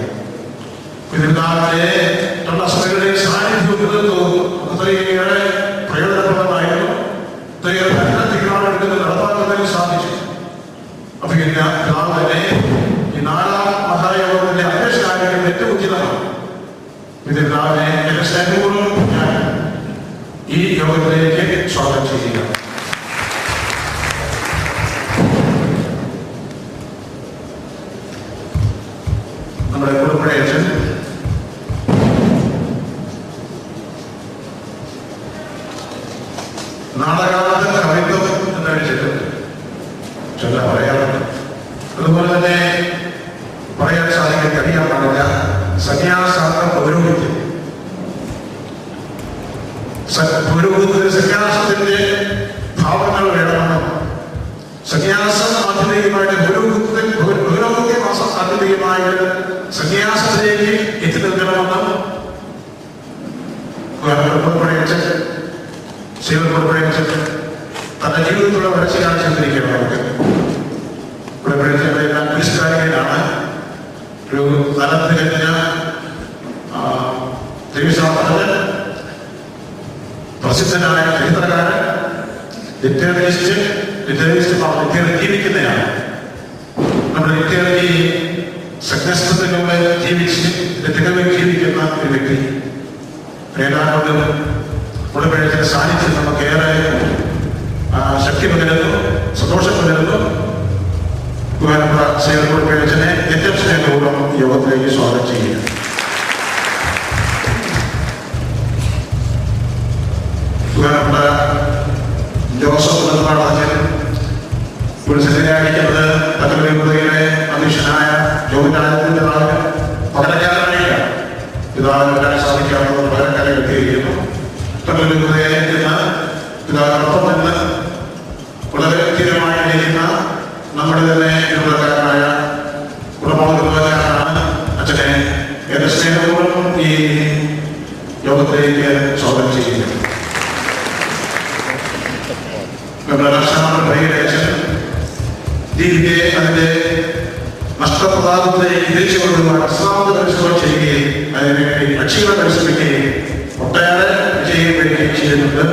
പിതാവിന്റെ അസംബ്ലികളുടെ സാന്നിധ്യം അത്രയേറെ പ്രയോജനപ്രദമായിരുന്നു. തീരുമാനമെടുക്കുന്നത് നടപ്പാക്കുന്നതിന് സാധിച്ചു. അപ്പൊ പിതാവ് തന്നെ ഈ 4ാം മഹായോഗത്തിന്റെ അധ്യക്ഷനായിരിക്കുന്നത് ഏറ്റവും ഉചിതമാണ്. പിതാവിനെ എന്റെ സ്നേഹപൂർവ്വം ഞാൻ ഈ യോഗത്തിലേക്ക് സ്വാഗതം ചെയ്യുക. നമ്മുടെ കുടുംബേച്ചൻ നാടകാന്തം കവിത്വം എന്നടിച്ചിട്ടുണ്ട്, ചില പറയാറുണ്ട്. അതുപോലെ തന്നെ പറയാൻ സാധിക്കാൻ കഴിയാൻ പാടില്ല സന്യാസാന്തം പൗരോഹിത്യം. പൗരോഹിത്യത്തിന് സന്യാസത്തിന്റെ ഭാവങ്ങൾ വേണമെന്നും സന്യാസം ആധുനികമായിട്ട് പൗരോഹിത്യം ആധുനികമായിട്ട് സന്യാസത്തിലേക്ക് എത്തി നിൽക്കണമെന്നും തന്റെ ജീവിതത്തിലുള്ള വരച്ച് കാണിച്ചിരിക്കണം. നമുക്ക് ഇവിടെ പഠിച്ചെല്ലാം ക്രിസ്ത്യാനികളാണ്. ഒരു തലത്തിലെത്തിന ദൈവശാസ്ത്രജ്ഞൻ, പ്രസിദ്ധനായ ചരിത്രകാരൻ, ലിറ്ററേച്ചർ ജീവിക്കുന്നതാണ്. നമ്മുടെ ലിറ്റററി സന്യസ്തത്തിലൂടെ ജീവിച്ച് തികവിൽ ജീവിക്കുന്ന ഒരു വ്യക്തി. ഏതാണ്ട് ഉടമ്പഴത്തിന്റെ സാന്നിധ്യം നമുക്കേറെ ശക്തി പകരുന്നു, സന്തോഷം പകരുന്നു. ഉടമ്പഴച്ചനെ ഏറ്റവും സ്നേഹപൂർവ്വം യോഗത്തിലേക്ക് സ്വാഗതം ചെയ്യുക. ജോസഫ് നിർമ്മാണത്തിൽ ഒരു സെക്രട്ടറിയായിരിക്കുന്നത് പത്തനംതിട്ടയിലെ അധ്യക്ഷനായ ജോലിന്റെ പകരക്കാരനായില്ല. പിതാവിന് വരാൻ സാധിക്കാവുന്ന പകരക്കാരെ എത്തിയിരിക്കുന്നു. പത്തനംതിട്ടയെ ഇന്ന് പിതാവിനൊപ്പം നിന്ന് വളരെ സ്ഥിരമായിരിക്കുന്ന നമ്മുടെ തന്നെ യുവകാരനായ കുടുംബക്കാരനാണ് അച്ഛനെ എന്റെ സ്നേഹപൂർവ്വം ഈ യോഗത്തിലേക്ക് സ്വാഗതം ചെയ്യുന്നത്. നമ്മുടെ രാഷ്ട്രങ്ങളുടെ അച്ഛൻ ദീപികയെ അതിന്റെ നഷ്ടപ്രതാപത്തെ തിരിച്ചു കൊണ്ടുവരുവാൻ അസാധ പരിശ്രമം ചെയ്യുകയും അതിനുവേണ്ടി രക്ഷകളെ പരിശ്രമിക്കുകയും ഒട്ടേറെ വിജയം വരികയും ചെയ്യുന്നുണ്ട്.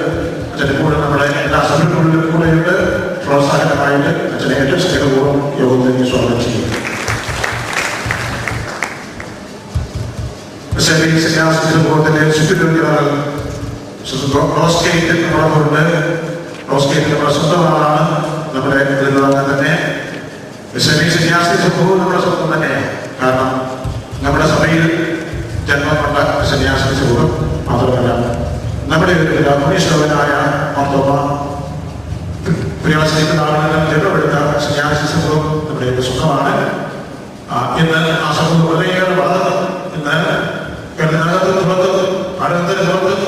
അച്ഛൻ്റെ കൂടെ നമ്മുടെ എല്ലാ സഭകളിലും കൂടെയുണ്ട്. പ്രോത്സാഹനമായിട്ട് അച്ഛനെ ഏറ്റവും സ്നേഹപൂർവ്വം യോഗത്തിലേക്ക് സ്വാഗതം ചെയ്യും. സന്യാസത്തിന്റെ ചുറ്റിലുള്ളവർ റോസ്കേറ്റിൽ നമ്മളോടുണ്ട്. റോസ്കേറ്റിൽ നമ്മുടെ സ്വന്തമാണ്. നമ്മുടെ തന്നെ സന്യാസി സംഭവം നമ്മുടെ സ്വന്തം തന്നെയാണ്. കാരണം നമ്മുടെ സഭയിൽ ജന്മപ്പെട്ട സന്യാസി സമൂഹം മാത്രമല്ല, നമ്മുടെ പുണ്യശ്രവനായ മാർത്തോമ പ്രിയാസിനാളുകളും ജന്മപ്പെടുത്ത സന്യാസി സമൂഹം നമ്മുടെ സ്വന്തമാണ്. ഇന്ന് ആ സമൂഹം വളരെയേറെ വളർന്നു. ഇന്ന് കേരളത്തിനകത്തും പുറത്തും ഭാരതത്തിന് പുറത്തും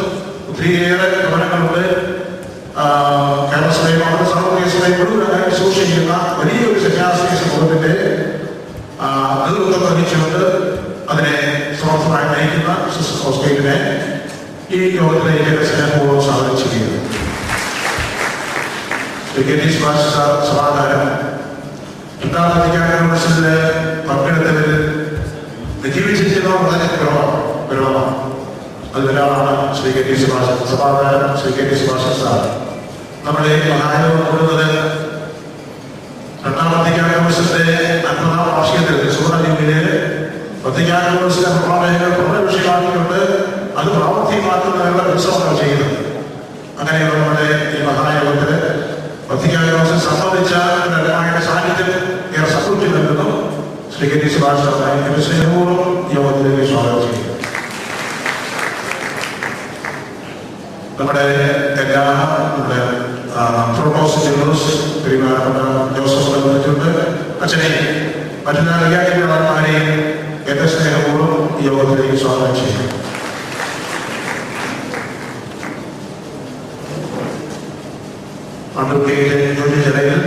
ഒത്തിരിയേറെ ഭവനങ്ങളുണ്ട്. കേരള സഭയും അവരുടെ സാമൂഹിക സഭയും മുഴുവനായി സൂക്ഷിക്കുന്ന വലിയൊരു സന്യാസി സമൂഹത്തിന്റെ നേതൃത്വം വഹിച്ചുകൊണ്ട് അതിനെ സമർത്ഥമായി നയിക്കുന്ന സിസ്റ്റർ ഹോസ്റ്റലിനെ ഈ യോഗത്തിലേക്ക് സ്നേഹപൂർവ്വം സ്വാഗതം ചെയ്യുന്നു. സുഭാഷ് സമാധാനം രണ്ടാം വത്തിക്കാൻ്റെ പങ്കെടുത്തവരിൽ ജീവിച്ചിരിക്കുന്നത് വളരെ കുറവാണ്. അതിലൊരാളാണ് ശ്രീ കെ ടി സുഭാഷ് സമാധാനം. Shri K T Subhash sir നമ്മുടെ മഹായോഗം കൂടുന്നത് രണ്ടാം വത്തിക്കാൻ കൗൺസിലിന്റെ 50ാം വാർഷികത്തിൽ സുവർണ ജൂബിലിയിൽ വത്തിക്കാൻ കൗൺസിലിന്റെ പ്രമാണങ്ങൾ പ്രബല വിഷയമാക്കിക്കൊണ്ട് അത് പ്രാവർത്തികമാക്കുന്നതിനുള്ള ഉത്സവങ്ങൾ ചെയ്യുന്നത്. അങ്ങനെയുള്ള നമ്മുടെ ഈ മഹായോഗത്തിന് വത്തിക്കാൻ കൗൺസിൽ സംബന്ധിച്ച രണ്ടായുടെ സാന്നിധ്യം ഏറെ സംതൃപ്തി നൽകുന്നു. ശ്രീ കെ ടി സുഭാഷ് സാറിനെ സ്നേഹപൂർവ്വം യോഗത്തിലേക്ക് സ്വാഗതം ചെയ്യുന്നു. നമ്മുടെ എല്ലാ നമ്മുടെ പ്രോട്ടോസ് ജനറൽസ് പെരുമാറപ്പെട്ട ജോസഫ് ബന്ധപ്പെട്ടുണ്ട് അച്ഛനെ മറ്റെല്ലാ വിദ്യാർത്ഥികളാരെയും എന്റെ സ്നേഹപൂർവ്വം യോഗത്തിലേക്ക് സ്വാഗതം ചെയ്യും. അഡ്വക്കേറ്റ് ജോലി ചെലയിൽ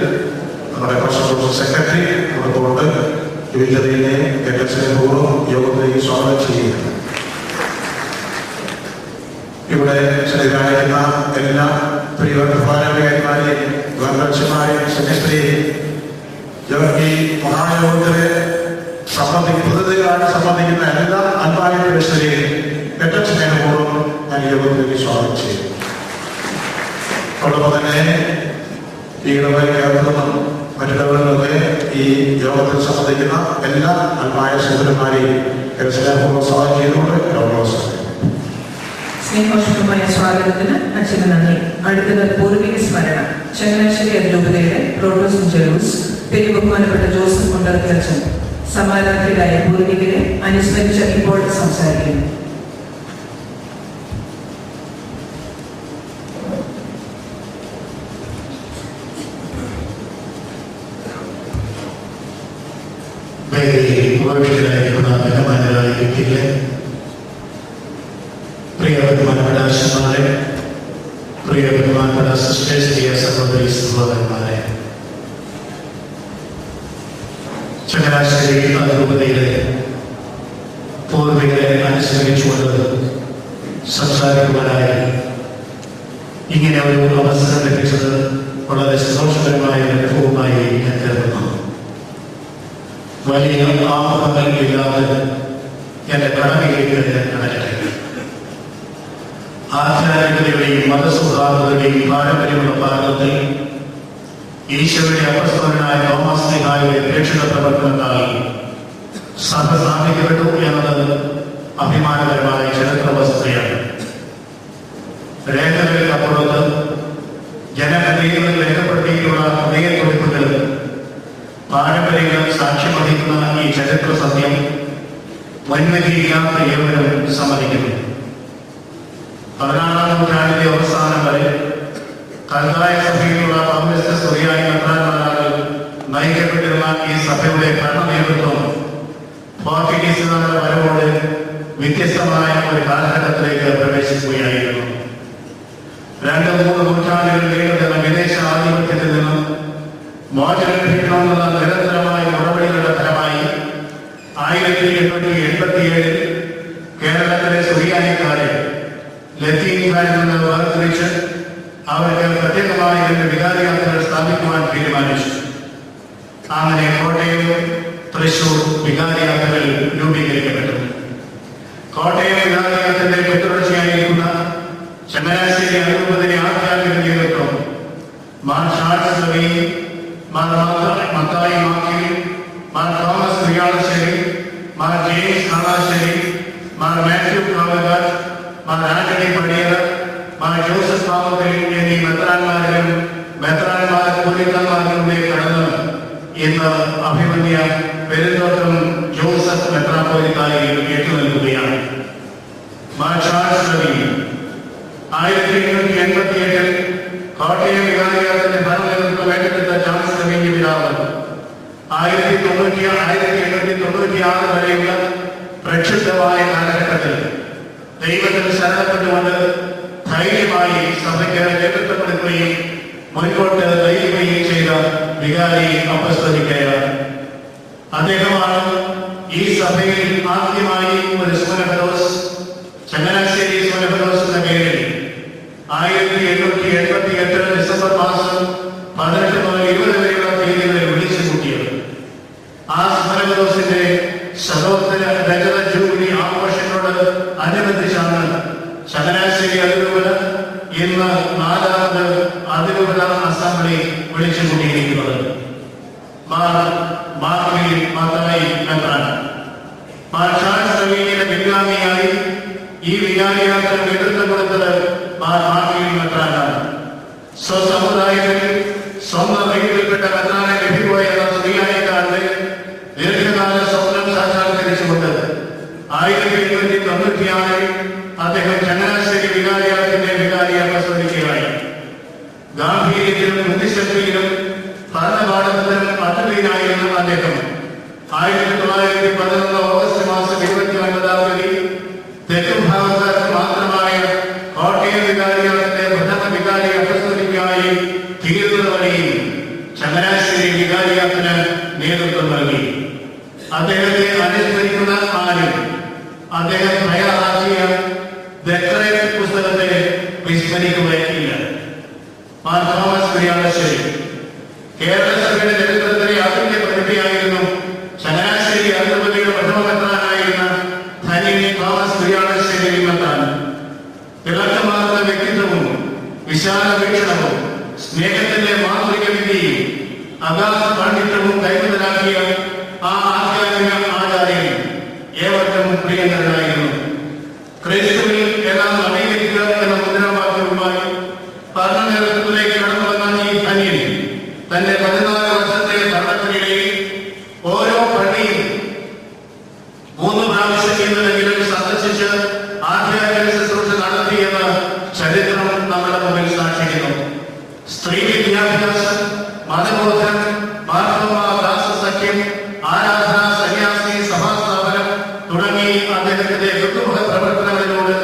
നമ്മുടെ പ്രൊഫസർ സെക്രട്ടറി കൊടുത്തുകൊണ്ട് ജോലി ചെലയിലെ എന്റെ സ്നേഹപൂർവ്വം യോഗത്തിലേക്ക് സ്വാഗതം ചെയ്യുന്നു. ഇവിടെ ശരീരമായിരുന്ന എല്ലാ പ്രിയപ്പെട്ട ഭാരവാഹിമാരെയും ഗവർണർമാരെയും സെക്രട്ടറിയെയും ഈ മഹായോഗത്തിലെ പ്രതിനിധികളാണ് സംബന്ധിക്കുന്ന എല്ലാ അൻപായ പ്രശ്നരെയും ഏറ്റവും സ്നേഹപൂർവ്വം ഞാൻ യോഗത്തിലേക്ക് സ്വാഗതം ചെയ്യും. അതോടൊപ്പം തന്നെ ഈ ഇടവകയ്ക്കകത്തുനിന്നും മറ്റിടവകളിലൊക്കെ ഈ യോഗത്തിൽ സംബന്ധിക്കുന്ന എല്ലാ അൻപായ സഹോദരന്മാരെയും സ്നേഹപൂർവ്വം സ്വാഗതം ചെയ്തുകൊണ്ട് യോഗം
സ്നേഹോഷ്മമായ സ്വാഗതത്തിന് അച്ഛന് നന്ദി. അടുത്തത് പൂർവിക സ്മരണ. ചങ്ങനാശ്ശേരി അതിരൂപതയുടെ പ്രോട്ടോസ് ജലൂസ് പെരു ബഹുമാനപ്പെട്ട ജോസഫ് കൊണ്ടറക്കലച്ചൻ സമാരാധകരായ പൂർവികരെ അനുസ്മരിച്ച് ഇപ്പോൾ സംസാരിക്കുന്നു.
പ്രിയ ബഹുമാനപ്പെട്ട അച്ഛന്മാരെ, പ്രിയ ബഹുമാനപ്പെട്ട സിസ്റ്റേഴ്സ്, പ്രിയ സഹോദരി സഹോദരന്മാരെ, ചങ്ങനാശ്ശേരി അതിരൂപതയിലെ പൂർവികരെ അനുസ്മരിച്ചുകൊണ്ട് സംസാരിക്കുവാനായി ഇങ്ങനെ ഒരു അവസരം ലഭിച്ചത് വളരെ സന്തോഷകരമായ അനുഭവമായി ഞാൻ കരുതുന്നു. വലിയ ആഹ്വാനങ്ങളില്ലാതെ എന്റെ കടമയിലേക്ക് ഞാൻ കടക്കട്ടെ. ആധ്യാത്മികതയുടെയും മതസൗഹാർദ്ദതയുടെയും പാരമ്പര്യമുള്ള ഭാരതത്തിൽ ഈശോയുടെ അപ്പസ്തലനായ തോമസ് ശ്ലീഹായുടെ പ്രേക്ഷിത പ്രവർത്തനത്താൽ സഭ സ്ഥാപിക്കപ്പെട്ടു എന്നത് അഭിമാനകരമായ ചരിത്ര വസ്തുതയാണ്. രേഖകൾക്കപ്പുറത്ത് ജനഹൃദയങ്ങളിൽ രേഖപ്പെടുത്തിയിട്ടുള്ള ഹൃദയത്തുടിപ്പുകൾ പാരമ്പര്യങ്ങൾ സാക്ഷ്യം വഹിക്കുന്ന ഈ ചരിത്ര സത്യം വന്മതിയില്ലാത്ത ഏവരും സമ്മതിക്കുന്നു. 16ാം നൂറ്റാണ്ടിന്റെ അവസാനം വരെ കൽതായ സഭയിലുള്ള പൗരസ്ത്യ സുറിയാനി മെത്രാന്മാരാൽ നയിക്കപ്പെട്ടിരുന്ന ഈ സഭയുടെ ഭരണ നേതൃത്വം പോർച്ചുഗീസുകാരുടെ വരവോട് വ്യത്യസ്തമായ ഒരു കാലഘട്ടത്തിലേക്ക് പ്രവേശിക്കുകയായിരുന്നു. 2-3 നൂറ്റാണ്ടുകൾ നീണ്ടുനിന്ന വിദേശ ആധിപത്യത്തിൽ നിന്നും മോചനം ലഭിക്കണമെന്നുള്ള നിരന്തരമായ നടപടികളുടെ ഫലമായി 1887 കേരളത്തിലെ സുറിയാനിക്കാരെ ലത്തീൻകാരിൽ നിന്ന് വേർതിരിച്ച് അവർക്ക് പ്രത്യേകമായ 2 വികാരിയാത്രകൾ സ്ഥാപിക്കുവാൻ തീരുമാനിച്ചു. അങ്ങനെ കോട്ടയം, തൃശൂർ വികാരിയാത്രകൾ രൂപീകരിക്കപ്പെട്ടു. കോട്ടയം വികാരിയാത്രയുടെ പിന്തുടർച്ചയായിരിക്കുന്ന ചങ്ങനാശ്ശേരി അതിരൂപതയുടെ ആധ്യാത്മിക നേതൃത്വം മാർ ഷാർട്സ് റവി, മാർ മത്തായി മാക്കി, മാർ തോമസ് റിയാളശ്ശേരി, മാർ ജെയിംസ് ഹാളാശ്ശേരി, മാർ മാത്യു കാവൽക്കാർ, മാർ ആന്റണി പടിയർ, മാർ ജോസഫ് പാവത്തിൽ എന്നീ മെത്രാന്മാരിലും മെത്രാന്മാർ പുരോഹിതന്മാരിലൂടെ കടന്ന് ഇന്ന് അഭിമന്യ പെരുന്തോട്ടം ജോസഫ് മെത്രാപ്പോലിത്തായി ഏറ്റുനിൽക്കുകയാണ്. മാർ ഷാർട്സ് റവി 1888 കോട്ടയം വികാരിയാത്രയുടെ ഭരണനേതൃത്വം ഏറ്റെടുത്ത ചാൾസ് റവിയുടെ പിതാവ് 1896 വരെയുള്ള പ്രക്ഷുബ്ധമായ കാലഘട്ടത്തിൽ ദൈവത്തിൽ ശരണപ്പെട്ടുകൊണ്ട് ധൈര്യമായി സഭയ്ക്ക് നേതൃത്വം കൊടുക്കുകയും മുൻപോട്ട് നയിക്കുകയും ചെയ്ത വികാരി അപ്പസ്തലിക്കയാണ്. അദ്ദേഹമാണ് ഈ സഭയിൽ ആദ്യമായി ഒരു സുമനഫലോസ്, ചങ്ങനാശ്ശേരി സുമനഫലോസ് പേരിൽ 1888 ഡിസംബർ മാസം 18 മുതൽ 20 വരെയുള്ള തീയതികളിൽ വിളിച്ചു കൂട്ടിയത്. ആ സ്മരണദിവസത്തിന്റെ ശതോത്തര രജത ജൂബിലി ആഘോഷങ്ങളോട് അനുബന്ധിച്ചാണ് ചങ്ങനാശ്ശേരി അതിരൂപത ഇന്ന് 4ാമത് അതിരൂപത അസംബ്ലി വിളിച്ചു കൂട്ടിയിരിക്കുന്നത്. പിൻഗാമിയായി ഈ വികാരിയാത്ര നേതൃത്വം കൊടുത്തത് മെത്രാനാണ്. സ്വസമുദായത്തിൽ സ്വന്തം വീട്ടിൽപ്പെട്ട മെത്രാനെ ലഭിക്കുക എന്ന ശ്രീയായിക്കാരുടെ ദീർഘകാല സ്വപ്നം സാക്ഷാത്കരിച്ചുകൊണ്ട് 1896 അദ്ദേഹം ചങ്ങനാശ്ശേരി വികാരിയാത്തിന്റെ വികാരിയായി പ്രസംഗിക്കുകയായി. ഗാംഭീര്യത്തിലും ബുദ്ധിശക്തിയിലും ഭരണപാഠത്തിലും അദ്വിതീയനായിരുന്ന അദ്ദേഹം 1911 ഓഗസ്റ്റ് മാസം 29-ാം തീയതി തെക്കും ഭാഗക്കാർക്ക് മാത്രമായ കോട്ടയം വികാരിയാത്തിന്റെ പ്രഥമ വികാരി അപസ്തോലിക്കായി തീരുന്നത് വഴിയും ചങ്ങനാശ്ശേരി വികാരിയാത്തിന് നേതൃത്വം നൽകി. അദ്ദേഹത്തെ അനുസ്മരിക്കുന്ന ആരും അദ്ദേഹം തയ്യാറാക്കിയ പുസ്തകത്തെ വിസ്മരിക്കുകയില്ല. മാർ തോമസ് കുര്യാളശ്ശേരി കേരള സഭയുടെ ചരിത്രത്തിലെ ആദ്യ പ്രതിഭയായിരുന്നു. ചങ്ങനാശ്ശേരി അതിരൂപതയുടെ പ്രഥമ മെത്രാനായിരുന്ന ധന്യൻ തോമസ് കുര്യാളശ്ശേരി മെത്രാൻ തിളക്കമാർന്ന വ്യക്തിത്വവും വിശാല വീക്ഷണവും സ്നേഹത്തിന്റെ മാന്ത്രിക വിദ്യയും അഗാധ പാണ്ഡിത്യവും കൈമുതലാക്കിയ ആ ആധ്യാത്മിക ആചാര്യൻ ഏവർക്കും പ്രിയങ്കരനായിരുന്നു. ക്രിസ്തുവിൽ എല്ലാം നവീകരിക്കുക എന്ന മുദ്രാവാക്യവുമായി ഭരണനേതൃത്വത്തിലേക്ക് കടന്നു വന്ന ഈ ധന്യൻ തന്റെ 14 വർഷത്തെ ഭരണത്തിനിടയിൽ ഓരോ പള്ളിയും 3 പ്രാവശ്യം എന്നെങ്കിലും സന്ദർശിച്ച് ആധ്യാത്മിക ശുശ്രൂഷ നടത്തിയെന്ന് ചരിത്രം നമ്മുടെ മുമ്പിൽ സാക്ഷിക്കുന്നു. സ്ത്രീ വിദ്യാഭ്യാസം, മതബോധനം, ദാസസഖ്യം, ആരാധന, സന്യാസി, സഭാസ്ഥാപനം തുടങ്ങി അദ്ദേഹത്തിന്റെ ബഹുമുഖ പ്രവർത്തനങ്ങളിലൂടെ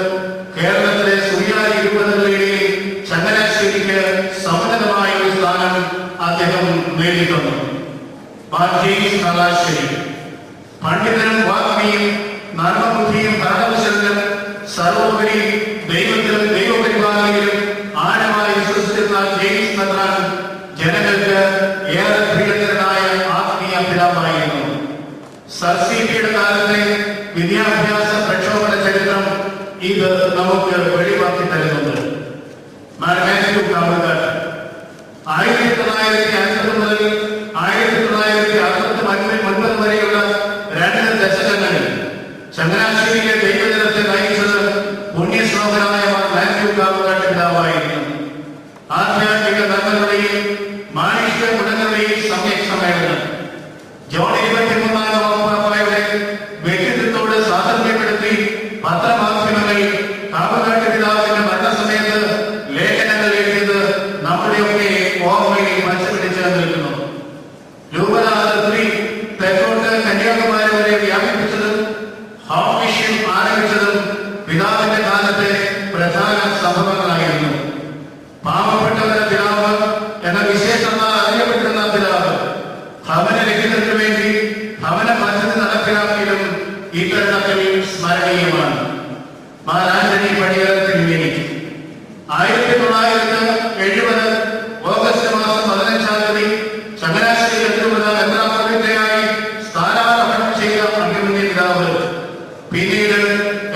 കേരളത്തിലെ സുറിയാനി രൂപതകളിൽ ചങ്ങനാശ്ശേരിക്ക് സമുന്നതമായ ഒരു സ്ഥാനം അദ്ദേഹം നേടിത്തന്നു. പണ്ഡിതനും വാഗ്മിയും നർമ്മബുദ്ധിയും ഭരണകുശലനും സർവോപരി ദൈവത്തിലും ദൈവപരിപാലനയിലും ആഴമായി വിശ്വസിച്ചിരുന്ന ജെയിംസ് മെത്രാൻ ജനങ്ങൾക്ക് ഏറെ പ്രിയങ്കരനായ ആത്മീയ പിതാവായിരുന്നു. സർസിപിയുടെ കാലത്തെ വിദ്യാഭ്യാസ പ്രക്ഷോഭണ ചരിത്രം ഇത് നമുക്ക് വെളിവാക്കി തരുന്നുണ്ട്. 1950 മുതൽ 1969 വരെയുള്ള 2 ദശകങ്ങളിൽ ചങ്ങനാശ്ശേരിയിലെ ദൈവജനത്തെ നയിച്ചത് പുണ്യശ്ലോകനായ മാത്യു കാവുകാട്ട് പിതാവായിരുന്നു. ആധ്യാത്മിക നന്മകളുടെയും മാനുഷിക ഗുണങ്ങളുടെയും സമ്യക് സമ്മേളനം ജോൺ 23-ാമയുടെ വ്യക്തിത്വത്തോട് സാധന്യപ്പെടുത്തി പത്രമാധ്യമങ്ങളിൽ കാവുകാട്ട് പിതാവിന്റെ മരണസമയത്ത് ലേഖനങ്ങൾ എഴുതിയത് നമ്മുടെയൊക്കെ ഓർമ്മയിൽ പച്ചപിടിച്ച് നിൽക്കുന്നു. രൂപതാതിർത്തി തെക്കോട്ട് കന്യാകുമാരി വരെ വ്യാപിപ്പിച്ചതും ഹോം മിഷൻ ആരംഭിച്ചതും പിതാവിന്റെ കാലത്തെ പ്രധാന സംഭവങ്ങളായിരുന്നു. പാവപ്പെട്ടവരുടെ പിതാവ് എന്ന വിശേഷണ അറിയപ്പെട്ടിരുന്ന പിതാവ് ഭവനരഹിതർക്ക് വേണ്ടി ഭവന പദ്ധതി നടപ്പിലാക്കിയതും ഇത്തരത്തിൽ സ്മരണീയമാണ്. ആന്റണി പടിയറത്തിൽ വേണ്ടി 1970 ഓഗസ്റ്റ് മാസം 15-ാം തീയതി ചങ്ങനാശ്ശേരി അതിരൂപത മെത്രാപ്പൊലീത്തയായി സ്ഥാനാരോഹണം ചെയ്ത അഭിമന്യ പിതാവ് പിന്നീട്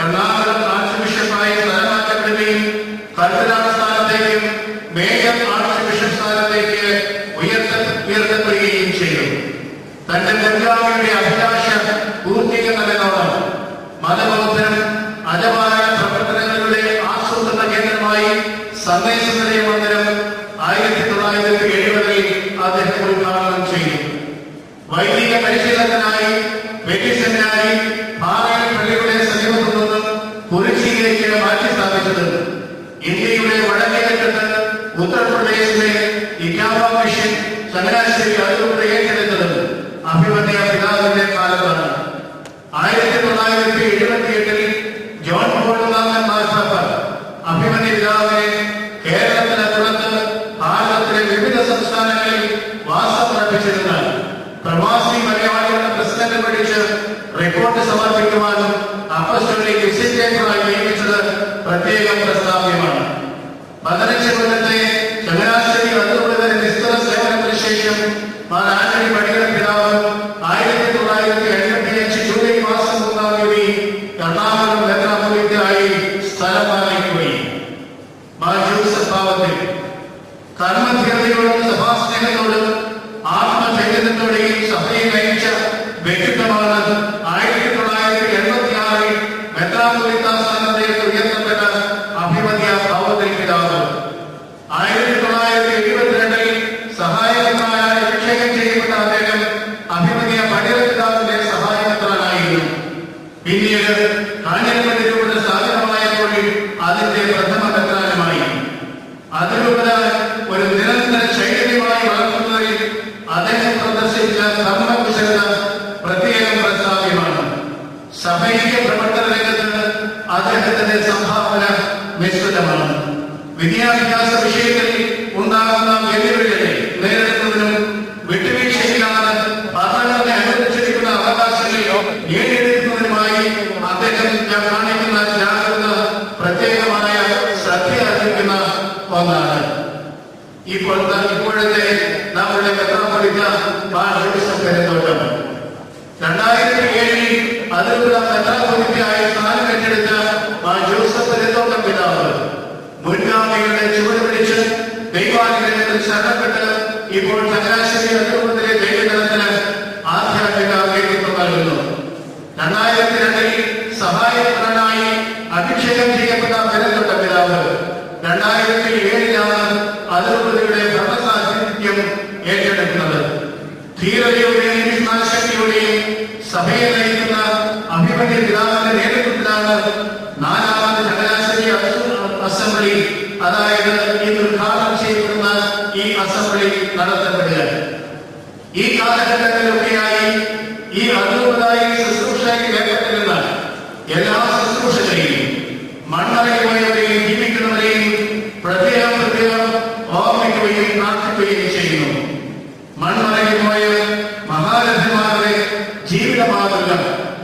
എറണാകുളം ആർച്ച് ബിഷപ്പായി സ്ഥാനമാറ്റപ്പെടുകയും കർദിനാൾ സ്ഥാനത്തേക്കും മേജർ ആർച്ച് ബിഷപ്പ് സ്ഥാനത്തേക്ക് ഉയർത്തപ്പെടുകയും ചെയ്തു. തന്റെ മുൻഗാമിയുടെ അഭിലാഷ പൂർത്തീകരണമെന്നോണം മതബോധനം അജപാല പ്രവർത്തനങ്ങളുടെ ആസൂത്രണ കേന്ദ്രമായി സന്ദേശനിലയ മന്ദിരം 1970 അദ്ദേഹം ഉദ്ഘാടനം ചെയ്തു. വൈദിക പരിശീലനത്തിനായി വെറ്റിസെമിനാരി ഭാരത പള്ളിയുടെ സമീപത്തു നിന്നും കുറിച്ചിയിലേക്ക് മാറ്റി സ്ഥാപിച്ചത് ഇന്ത്യയുടെ വടക്കേറ്റത്ത് ഉത്തർപ്രദേശിലെ ഇക്കാമ മിഷൻ ചങ്ങനാശ്ശേരി അതിരൂപത ഏറ്റെടുത്തത് അഭിമന്യ പിതാവിന്റെ കാലത്താണ്. 1978 ജോൺ പോൾ ഒന്നാമൻ മാർപ്പാപ്പ അഭിമന്യ പിതാവിനെ കേരളത്തിന് പുറത്ത് ഭാരതത്തിലെ വിവിധ സംസ്ഥാനങ്ങളിൽ വാസമുറപ്പിച്ചിരുന്നാൽ പ്രവാസി മലയാളികളുടെ പ്രശ്നങ്ങൾ പഠിച്ച് റിപ്പോർട്ട് സമർപ്പിക്കുവാനും അപ്പസ്റ്റോലിക് വിസിറ്റേറ്ററായി നിയമിച്ചത് പ്രത്യേകം പ്രസ്താവ്യമാണ്. 15 കൊല്ലത്തെ ചങ്ങനാശ്ശേരി അതിരൂപതയുടെ നിസ്തുല സേവനത്തിന് ശേഷം
ആന്റണി പടികര പിതാവ് 1985 ജൂലൈ മാസം 1-ാം തീയതി എറണാകുളം മെത്രാപ്പൊലീത്തയായി സ്ഥലം മാറിപ്പോയി. ജോസഫ് പാവത്തിൽ കർമ്മധീരതയോടും സഭാസ്നേഹത്തോടും ആത്മചൈതന്യത്തോടെയും സഭയെ നയിച്ച വ്യക്തിത്വമാണ് 1986 മെത്രാപ്പൊലീത്ത സ്ഥാനത്തേക്ക് ഉയർത്തപ്പെട്ട അഭിമന്യ പാവത്തിൽ പിതാവ്. 1972 സഹായകനായ അഭിഷേകം ചെയ്യപ്പെട്ട അദ്ദേഹം അഭിമന്യ പടികര പിതാവിന്റെ സഹായകനായിരുന്നു. പിന്നീട് കാഞ്ഞിരപ്പള്ളി രൂപത സ്ഥാപിതമായപ്പോൾ അതിന്റെ പ്രഥമ മെത്രാനുമായി. അതിരൂപത ഒരു നിരന്തര ചൈതന്യമായി വളർത്തുന്നതിൽ അദ്ദേഹം പ്രദർശിച്ച ധർമ്മകുശലത പ്രത്യേകം പ്രസ്താവ്യമാണ്. സഭയിക പ്രവർത്തന രംഗത്ത് അദ്ദേഹത്തിന്റെ സംഭാവന വിസ്തൃതമാണ്. വിദ്യാഭ്യാസ വിഷയത്തിൽ ഉണ്ടാകുന്ന വെല്ലുവിളികളെ നേരിടുന്നതിനും വിട്ടുവീഴ്ചയില്ലാതെ ഭരണഘടന അനുവദിച്ചിരിക്കുന്ന അവകാശങ്ങൾ നേടിയെടുക്കുന്നതിനുമായി അദ്ദേഹം കാണിക്കുന്ന ജാഗ്രത പ്രത്യേകമായ ശ്രദ്ധ അർഹിക്കുന്ന ഒന്നാണ്. ഇപ്പോഴത്തെ നമ്മുടെ മെത്രാപ്പൊലീത്ത ജോസഫ് പെരുന്തോട്ടം 2007 അതിരൂപത മെത്രാപ്പൊലീത്തയായി സ്ഥാനം ഏറ്റെടുത്ത ജോസഫ് പെരുന്തോട്ടം പിതാവ് മുൻഗാമികളുടെ ചുവട് പിടിച്ച് ദൈവാനുഗ്രഹത്തിൽ ശരണപ്പെട്ട് ഇപ്പോൾ ചങ്ങനാശ്ശേരി അതിരൂപതയിലെ ദൈവജനത്തിന് ആധ്യാത്മിക നേതൃത്വം നൽകുന്നു. 2002 സഹായപ്രദനായി അഭിഷേകം ചെയ്യപ്പെട്ട പെരുന്തോട്ട പിതാവ് 2007 അതിരൂപതയുടെ ഭരണസാന്നിധ്യം ഏറ്റെടുക്കുന്നത്. ധീരതയുടെയും വിശ്വാസശക്തിയുടെയും സഭയെ നയിക്കുന്ന അഭിമന്യ പിതാവിന്റെ നേതൃത്വത്തിലാണ് 4ാമത് ചങ്ങനാശ്ശേരി അസംബ്ലി, അതായത് ഇന്ന് ഉദ്ഘാടനം ചെയ്യപ്പെടുന്ന ഈ അസംബ്ലി നടത്തപ്പെടുക. ഈ കാലഘട്ടങ്ങളിലൊക്കെയായി ഈ അതിരൂപതയിൽ ശുശ്രൂഷയിൽ ഏർപ്പെട്ടിരുന്ന എല്ലാ ശുശ്രൂഷകളെയും മണ്ണറയുമായവരെയും ജീവിക്കുന്നവരെയും പ്രത്യേകം ഓർമ്മിക്കുകയും പ്രാർത്ഥിക്കുകയും ചെയ്യുന്നു. മൺമറയുമായ മഹാരഥന്മാരുടെ ജീവിത മാതൃക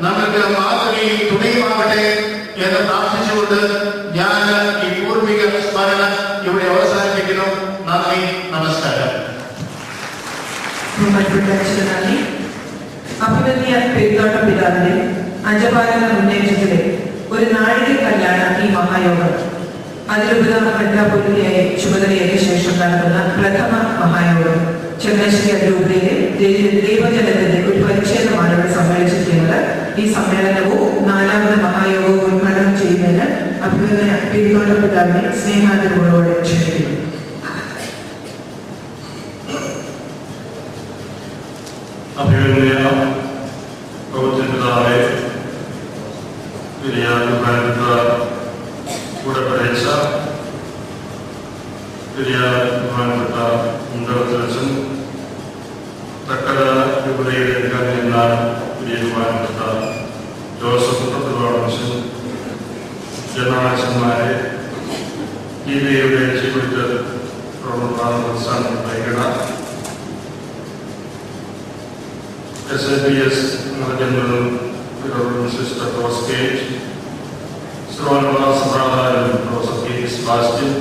നമുക്ക് മാതൃകയും തുണയുമാവട്ടെ എന്ന് പ്രാർത്ഥിച്ചുകൊണ്ട് ഞാൻ ഈ പൂർവിക സ്മരണ ഇവിടെ അവസാനിപ്പിക്കുന്നു. നന്ദി, നമസ്കാരം.
അഭിമന്യ പെരുന്തോട്ടം പിതാവിന്റെ അജപാലന മുന്നേറ്റത്തിലെ ഒരു നാഴികക്കല്ലാണ് ഈ മഹായോഗം. അതിരൂപത മെത്രാപ്പൊലീത്തയായി ചുമതലയേറ്റ ശേഷം നടക്കുന്ന പ്രഥമ മഹായോഗം ചങ്ങനാശ്ശേരി അതിരൂപതയിലെ ദൈവജനത്തിന്റെ ഒരു പരിച്ഛേദമാണ് ഇവിടെ സമ്മേളിച്ചിരിക്കുന്നത്. ഈ സമ്മേളനവും 4ാമത് മഹായോഗവും ഉദ്ഘാടനം ചെയ്യുന്നതിന് അഭിമന്യ പെരുന്തോട്ടം പിതാവിനെ സ്നേഹാദരവോടെ ക്ഷണിക്കുന്നു.
അഭിമന്യ പിതാവെ, കൂടെ പഠിച്ച ബഹുമാനപ്പെട്ട മുണ്ടകത്തിലച്ചൻ, തക്കല രൂപതയുടെ നിന്ന ബഹുമാനപ്പെട്ട ജോസഫ് പ്രതിഭാവംശൻ, ജനാചന്മാരെ, ദീപയുടെ ചീഫ് പ്രൊഫസർ വൈകട, SAPS General Sister Rosgate, Srovanwas Brother Professor K. Sebastian,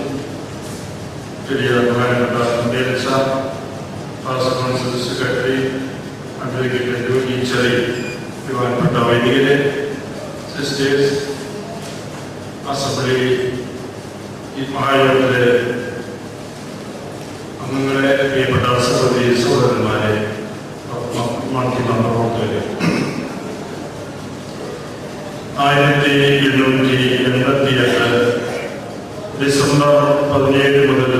Dear Bhagavata Delsa, Pastor Council Secretary, Advocate Yogi Chari, Ivan Patavide, Sisters, Assembly, Mahayavade, Amangale, Patasavadi, Sodanmare. പ്രവർത്തകരെ 1888 ഡിസംബർ 17 മുതൽ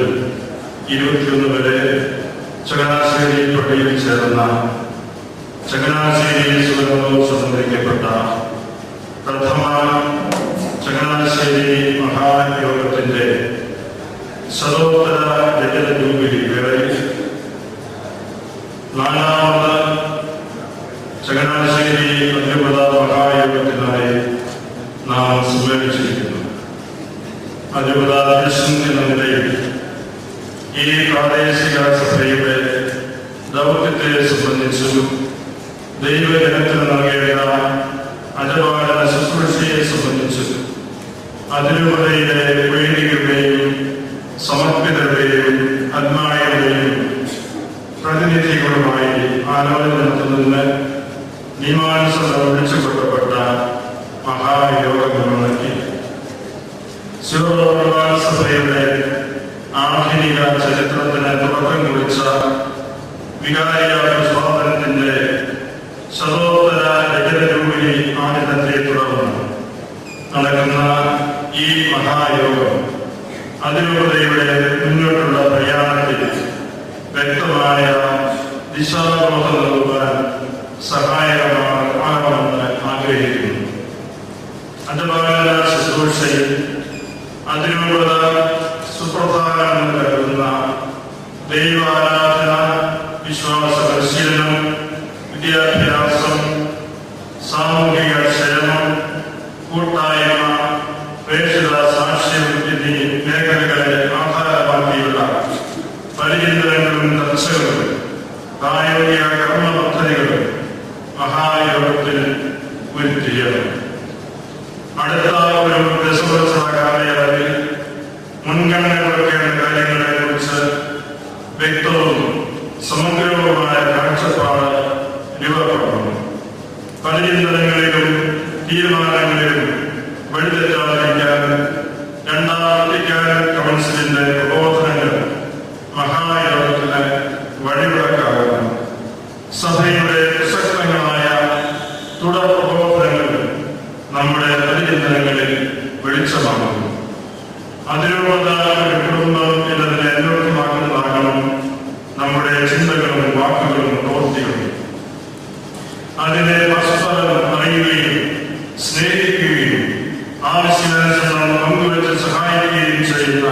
21 വരെ ചങ്ങനാശ്ശേരി പള്ളിയിൽ ചേർന്ന ചങ്ങനാശ്ശേരി സ്വതന്ത്രീകരിക്കപ്പെട്ട പ്രഥമ ചങ്ങനാശ്ശേരി മഹായോഗത്തിന്റെ ശതോത്തര രജത ജൂബിലി വേളയിൽ 4ാമത് ചങ്ങനാശ്ശേരി അതിരൂപത മഹായോഗത്തിനായി നാം സമ്മേളിച്ചിരിക്കുന്നു. അതിരൂപത അധ്യക്ഷൻ എന്ന നിലയിൽ ഈ പ്രാദേശിക സഭയുടെ ദൗത്യത്തെ സംബന്ധിച്ചു ദൈവജനത്തിന് നൽകേണ്ട അജപാലന ശുശ്രൂഷയെ സംബന്ധിച്ചു അതിരൂപതയുടെ വൈദികരുടെയും സമർപ്പിതരുടെയും ആത്മാക്കളുടെയും പ്രതിനിധി പ്രതിനിധികളുമായി ആലോചന നടത്തുന്നതിന് നിയമാനുസൃതം വിളിച്ചുകൊള്ളപ്പെട്ട മഹായോഗങ്ങൾ നടത്തി. സിറോ സഭയുടെ ആധുനിക ചരിത്രത്തിന് തുടക്കം കുറിച്ച വികാരിയായ സ്വാതന്ത്ര്യത്തിന്റെ ശതോത്തര രജതജൂബിലി ആനന്ദത്തെ തുടർന്ന് നടക്കുന്ന ഈ മഹായോഗം അതിരൂപതയുടെ മുന്നോട്ടുള്ള പ്രയാണത്തിൽ വ്യക്തമായ ദിശാബോധം നൽകുവാൻ സഹായകമാകണമെന്ന് ആഗ്രഹിക്കുന്നു. അധ്യാപന ശുശ്രൂഷയിൽ അതിരൂപത സുപ്രധാനം കരുതുന്ന ദൈവാരാധന, വിശ്വാസ പരിശീലനം, വിദ്യാഭ്യാസം, സാമൂഹിക ക്ഷേമം, കൂട്ടായ്മ, പ്രേക്ഷിത സാക്ഷ്യം എന്നീ മേഖലകളെ ആധാരമാക്കിയുള്ള പരിചിന്തനങ്ങളും ചർച്ചകളും പ്രായോഗിക കർമ്മ പദ്ധതികളും മഹായോഗത്തിൽ ഉരുത്തിരിയണം. അടുത്ത ഒരു ദശവത്സര കാലയളവിൽ മുൻഗണന കൊടുക്കേണ്ട കാര്യങ്ങളെ കുറിച്ച് വ്യക്തവും സമഗ്രവുമായ കാഴ്ചപ്പാട് രൂപപ്പെടണം. പരിചിന്തനങ്ങളിലും തീരുമാനങ്ങളിലും വഴിതെറ്റാതിരിക്കാൻ രണ്ടാം വത്തിക്കാൻ കൗൺസിലിന്റെ പ്രബോധനങ്ങൾ മഹായോഗത്തിന് വഴിവിളക്കാകണം. സഭയുടെ പ്രസക്തങ്ങളായ തുടർ പ്രബോധനങ്ങൾ നമ്മുടെ പരിചിന്തനങ്ങളിൽ വെളിച്ചമാകുന്നു. അതിരൂപത ഒരു കുടുംബം എന്നതിനെ അന്വർത്ഥമാക്കുന്നതാകണം നമ്മുടെ ചിന്തകളും വാക്കുകളും പ്രവൃത്തികളും. അതിനെ പരസ്പരം അറിയുകയും സ്നേഹിക്കുകയും ആവശ്യാനുസരണം പങ്കുവെച്ച് സഹായിക്കുകയും ചെയ്യുന്ന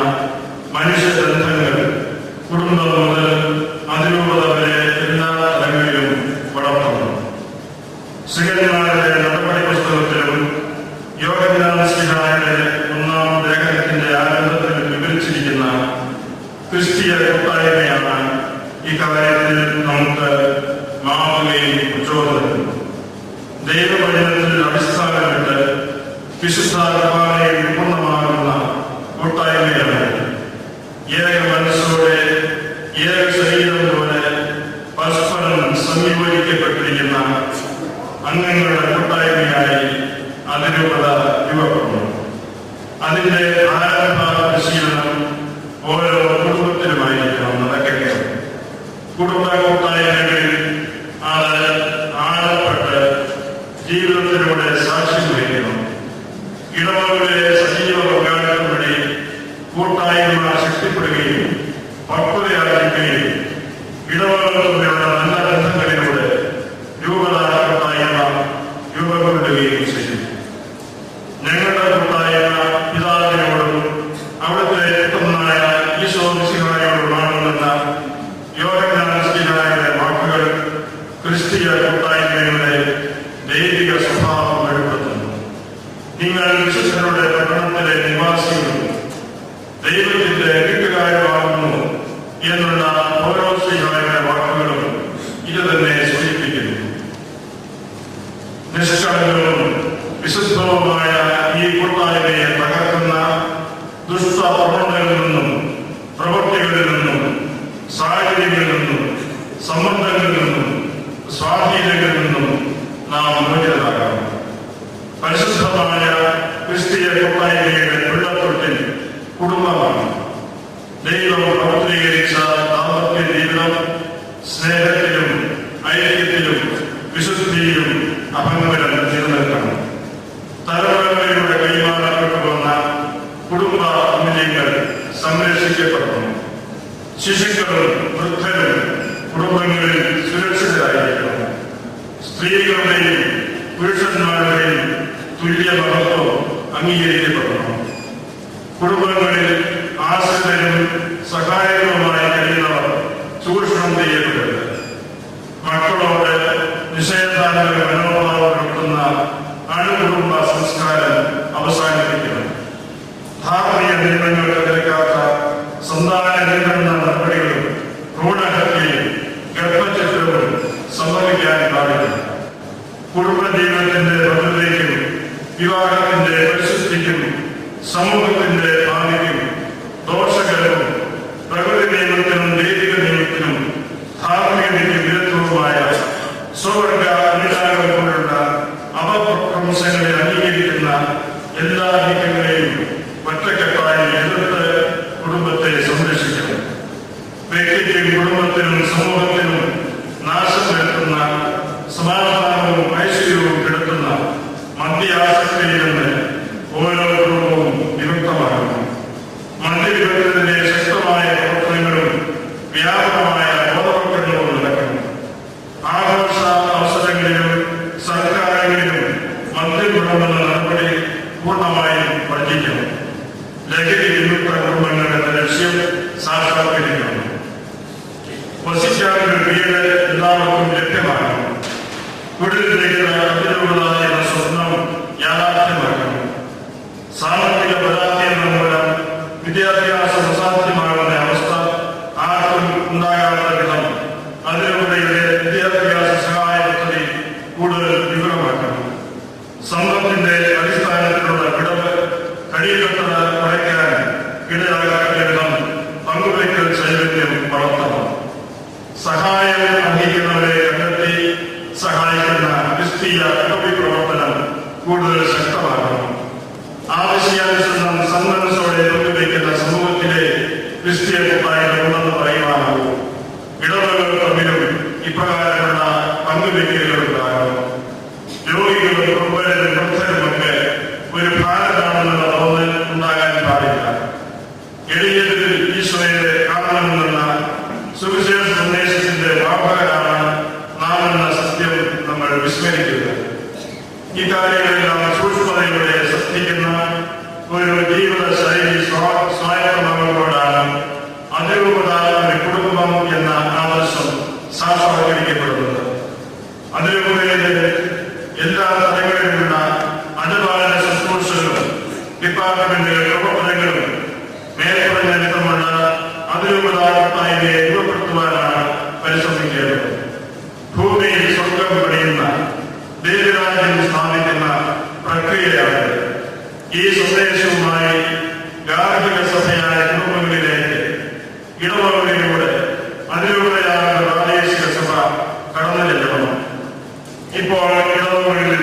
മനുഷ്യബന്ധങ്ങൾ കുടുംബം മുതൽ അതിരൂപത വരെ എല്ലാ തലങ്ങളിലും വളർത്തണം. ശ്രീകന്മാരുടെ നടപടി പുസ്തകത്തിലും യോഹന്നാന്റെ ഒന്നാം ലേഖനത്തിന്റെ ആരംഭത്തിൽ വിവരിച്ചിരിക്കുന്ന ക്രിസ്തീയ കൂട്ടായ്മയാണ് ഈ കാര്യത്തിൽ നമുക്ക് മാതൃകയും പ്രചോദനവും. ദൈവവചനത്തിൽ അടിസ്ഥാനമിട്ട് വിശുദ്ധ കുർബാനയിൽ പൂർണ്ണമാകുന്ന കൂട്ടായ്മയാണ്. ഏക മനസ്സോടെ ഏക ശരീരം പോലെ പരസ്പരം സംയോജിക്കപ്പെട്ടിരിക്കുന്ന അംഗങ്ങളുടെ കൂട്ടായ്മയായി അതിരൂപത രൂപപ്പെടുന്നു. അതിന്റെ ആരംഭ പരിശീലനം ഓരോ കുടുംബത്തിലുമായിരിക്കണം നടക്കേണ്ടത്. കുടുംബ കൂട്ടായ്മകളിൽ ആഴപ്പെട്ട് ജീവിതത്തിലൂടെ സാക്ഷ്യം വഹിക്കണം. ഇടവകളിലെ സജീവ പങ്കാളിത്തം വഴി കൂട്ടായ്മ ശക്തിപ്പെടുകയും പക്വതയായിരിക്കുകയും ഇടവകൾ തമ്മിലുള്ള നല്ല ബന്ധങ്ങളിലൂടെ രൂപത കൂട്ടായ്മ രൂപപ്പെടുകയും ചെയ്യും. ഞങ്ങളുടെ കൂട്ടായ്മ പിതാവിനോടും അവിടുത്തെ ഉത്തമനായ ഈശോ മിശിഹായോടുമാണെന്ന യോഹന്നാന്റെ വാക്കുകൾ ക്രിസ്തീയ കൂട്ടായ്മയുടെ ദൈവിക സ്വഭാവം വെളിപ്പെടുത്തുന്നു. നിങ്ങൾ വിശുദ്ധരുടെ ഭരണത്തിലെ നിവാസികളും ദൈവത്തിന്റെ വീട്ടുകാരുമാകുന്നു എന്നുള്ള ഓരോ ശ്രീഹായുടെ വാക്കുകളും ഇത് തന്നെ സൂചിപ്പിക്കുന്നു. നിഷ്കളങ്കവും വിശുദ്ധവുമായ ഈ കൂട്ടായ്മയെ തകർക്കുന്ന ദുഷ്ടപ്രവണതകളിൽ നിന്നും പ്രവൃത്തികളിൽ നിന്നും സാഹചര്യങ്ങളിൽ നിന്നും സമ്മർദ്ദങ്ങളിൽ നിന്നും സ്വാധീനങ്ങളിൽ നിന്നും നാം മോചിതരാകണം. പരിശുദ്ധമായ ക്രിസ്തീയ കൂട്ടായ്മയുടെ പിള്ളത്തൊട്ടിൽ കുടുംബമാണ്. ദൈവം പ്രവർത്തീകരിച്ച ദാമ്പത്യ ജീവിതം സ്നേഹത്തിലും ഐക്യത്തിലും വിശുദ്ധിയിലും അഭംഗരം നിലനിൽക്കണം. തലമുറകളിലൂടെ കൈമാറപ്പെട്ടു വന്ന കുടുംബ മൂല്യങ്ങൾ സംരക്ഷിക്കപ്പെടണം. ശിശുക്കളും വൃദ്ധരും കുടുംബങ്ങളിൽ സുരക്ഷിതരായിരിക്കണം. സ്ത്രീകളുടെയും പുരുഷന്മാരുടെയും തുല്യ മഹത്വം അംഗീകരിക്കപ്പെടണം. കുടുംബങ്ങളിൽ ആശ്രിതരും സഹായകവുമായി കഴിയുന്നവർ ചൂഷണം ചെയ്യപ്പെടരുത്. മക്കളോട് നിഷേധാത്മക മനോഭാവം നടത്തുന്ന അണുകുടുംബ സംസ്കാരം അവസാനിപ്പിക്കണം. ധാർമ്മിക നിയമങ്ങൾക്ക് നിരക്കാത്ത സന്താന നിയന്ത്രണ നടപടികളും ഭ്രൂണഹത്യയും ഗർഭചിത്രവും സംഭവിക്കാൻ പാടില്ല. കുടുംബജീവിതത്തിന്റെ ഭദ്രതയ്ക്കും വിവാഹത്തിന്റെ പരിശുദ്ധിക്കും സമൂഹത്തിന്റെ ഭാവിക്കും ദോഷകരവും പ്രകൃതി നിയമത്തിനും ദൈവിക നിയമത്തിനും ധാർമ്മിക കുടുംബത്തിലും സമൂഹത്തിലും നാശം വരുത്തുന്ന, സമാധാനവും ഐശ്വര്യവും കെടുത്തുന്ന മദ്യാസക്തിയിൽ നിന്ന് ഓരോ കുടുംബവും വിമുക്തമാകുന്നു. മദ്യവിരുദ്ധത്തിന്റെ ശക്തമായ പ്രവർത്തനങ്ങളും വ്യാപകമായ ബോധവൽക്കരണവും നടക്കണം. ആഘോഷ അവസരങ്ങളിലും സർക്കാരുകളിലും മദ്യം കൊണ്ടുവന്ന നടപടി പൂർണ്ണമായും വർജിക്കണം. ലഹരി വിമുക്ത കുടുംബങ്ങൾ എന്ന ലക്ഷ്യം സാക്ഷാത്കരിക്കണം. വസിക്കാനുള്ള വീട് എല്ലാവർക്കും ലഭ്യമാക്കണം. വീടിലേക്ക് അതിരുള്ള എന്ന സ്വപ്നം യാഥാർത്ഥ്യമാക്കണം. സാമ്പത്തിക പരാധീനത മൂലം വിദ്യാഭ്യാസം അസാധ്യമാകുന്ന അവസ്ഥ ആർക്കും ഉണ്ടാകാത്ത വിധം അതിലൂടെയുടെ വിദ്യാഭ്യാസ സഹായ പദ്ധതി കൂടുതൽ വിപുലമാക്കണം. സമ്പത്തിന്റെ അടിസ്ഥാനത്തിലുള്ള വിടവ് കഴിയപ്പെട്ട കുറയ്ക്കാൻ ഇടയാകാത്ത വിധം പങ്കുവയ്ക്കൽ ചൈതന്യം വളർത്തണം. സഹായം അർഹിക്കുന്നവരെ കണ്ടെത്തി സഹായിക്കുന്ന ക്രിസ്തീയ പ്രവർത്തനം കൂടുതൽ ശക്തമാക്കണം. ആവശ്യാനുസരണം സന്മനസ്സോടെ പങ്കുവയ്ക്കുന്ന സമൂഹത്തിലെ ക്രിസ്തീയ കൂട്ടായ്മ പറയുവാനാവും. ഇടവകൾ തമ്മിലും ഇപ്രകാരമുള്ള പങ്കുവയ്ക്കലുകൾ ഉണ്ടാകണം. രോഗികളും കുടുംബരും ഭക്തരുമൊക്കെ ഒരു ഭാരതാണെന്നുള്ള തോന്നൽ ഉണ്ടാകാൻ പാടില്ല. എളിയതിൽ ഈശോയെ കാണണമെന്നുള്ള സുവിശേഷ സന്ദേശത്തിന്റെ വാഹകരാണ് നാം എന്ന സത്യം നമ്മൾ വിസ്മരിക്കുന്നത്. ഇക്കാര്യങ്ങളെല്ലാം സൂക്ഷ്മതയോടെ ശ്രദ്ധിക്കുന്ന ഒരു ജീവിത ശൈലി സ്വായത്തമാകുമ്പോഴാണ് അതിരൂപത ഒരു കുടുംബം എന്ന ആദർശം സാക്ഷാത്കരിക്കപ്പെടുന്നത്. അതിരൂപതയിലെ എല്ലാ തലങ്ങളിലുമുള്ള അനുപാലന ശുശ്രൂഷകളും ഡിപ്പാർട്ട്മെന്റുകൾ പ്രവർത്തനങ്ങളും മേൽപ്പറഞ്ഞ വിധമുള്ള അതിരൂപതായ്മയെ രൂപപ്പെടുത്തുവാനാണ് പരിശ്രമിക്കേണ്ടത്. ഭൂമിയിൽ സ്വർഗം പണിയുന്ന ദൈവരാജ്യം സ്ഥാപിക്കുന്ന പ്രക്രിയയാണ്. ഈ സന്ദേശവുമായി ഗാർഹിക സഭയായ കുടുംബങ്ങളിലേക്ക് ഇടവകളിലൂടെ അതിലൂടെയാണ് പ്രാദേശിക സഭ കടന്നു ചെല്ലണം. ഇപ്പോൾ ഇടവകളിൽ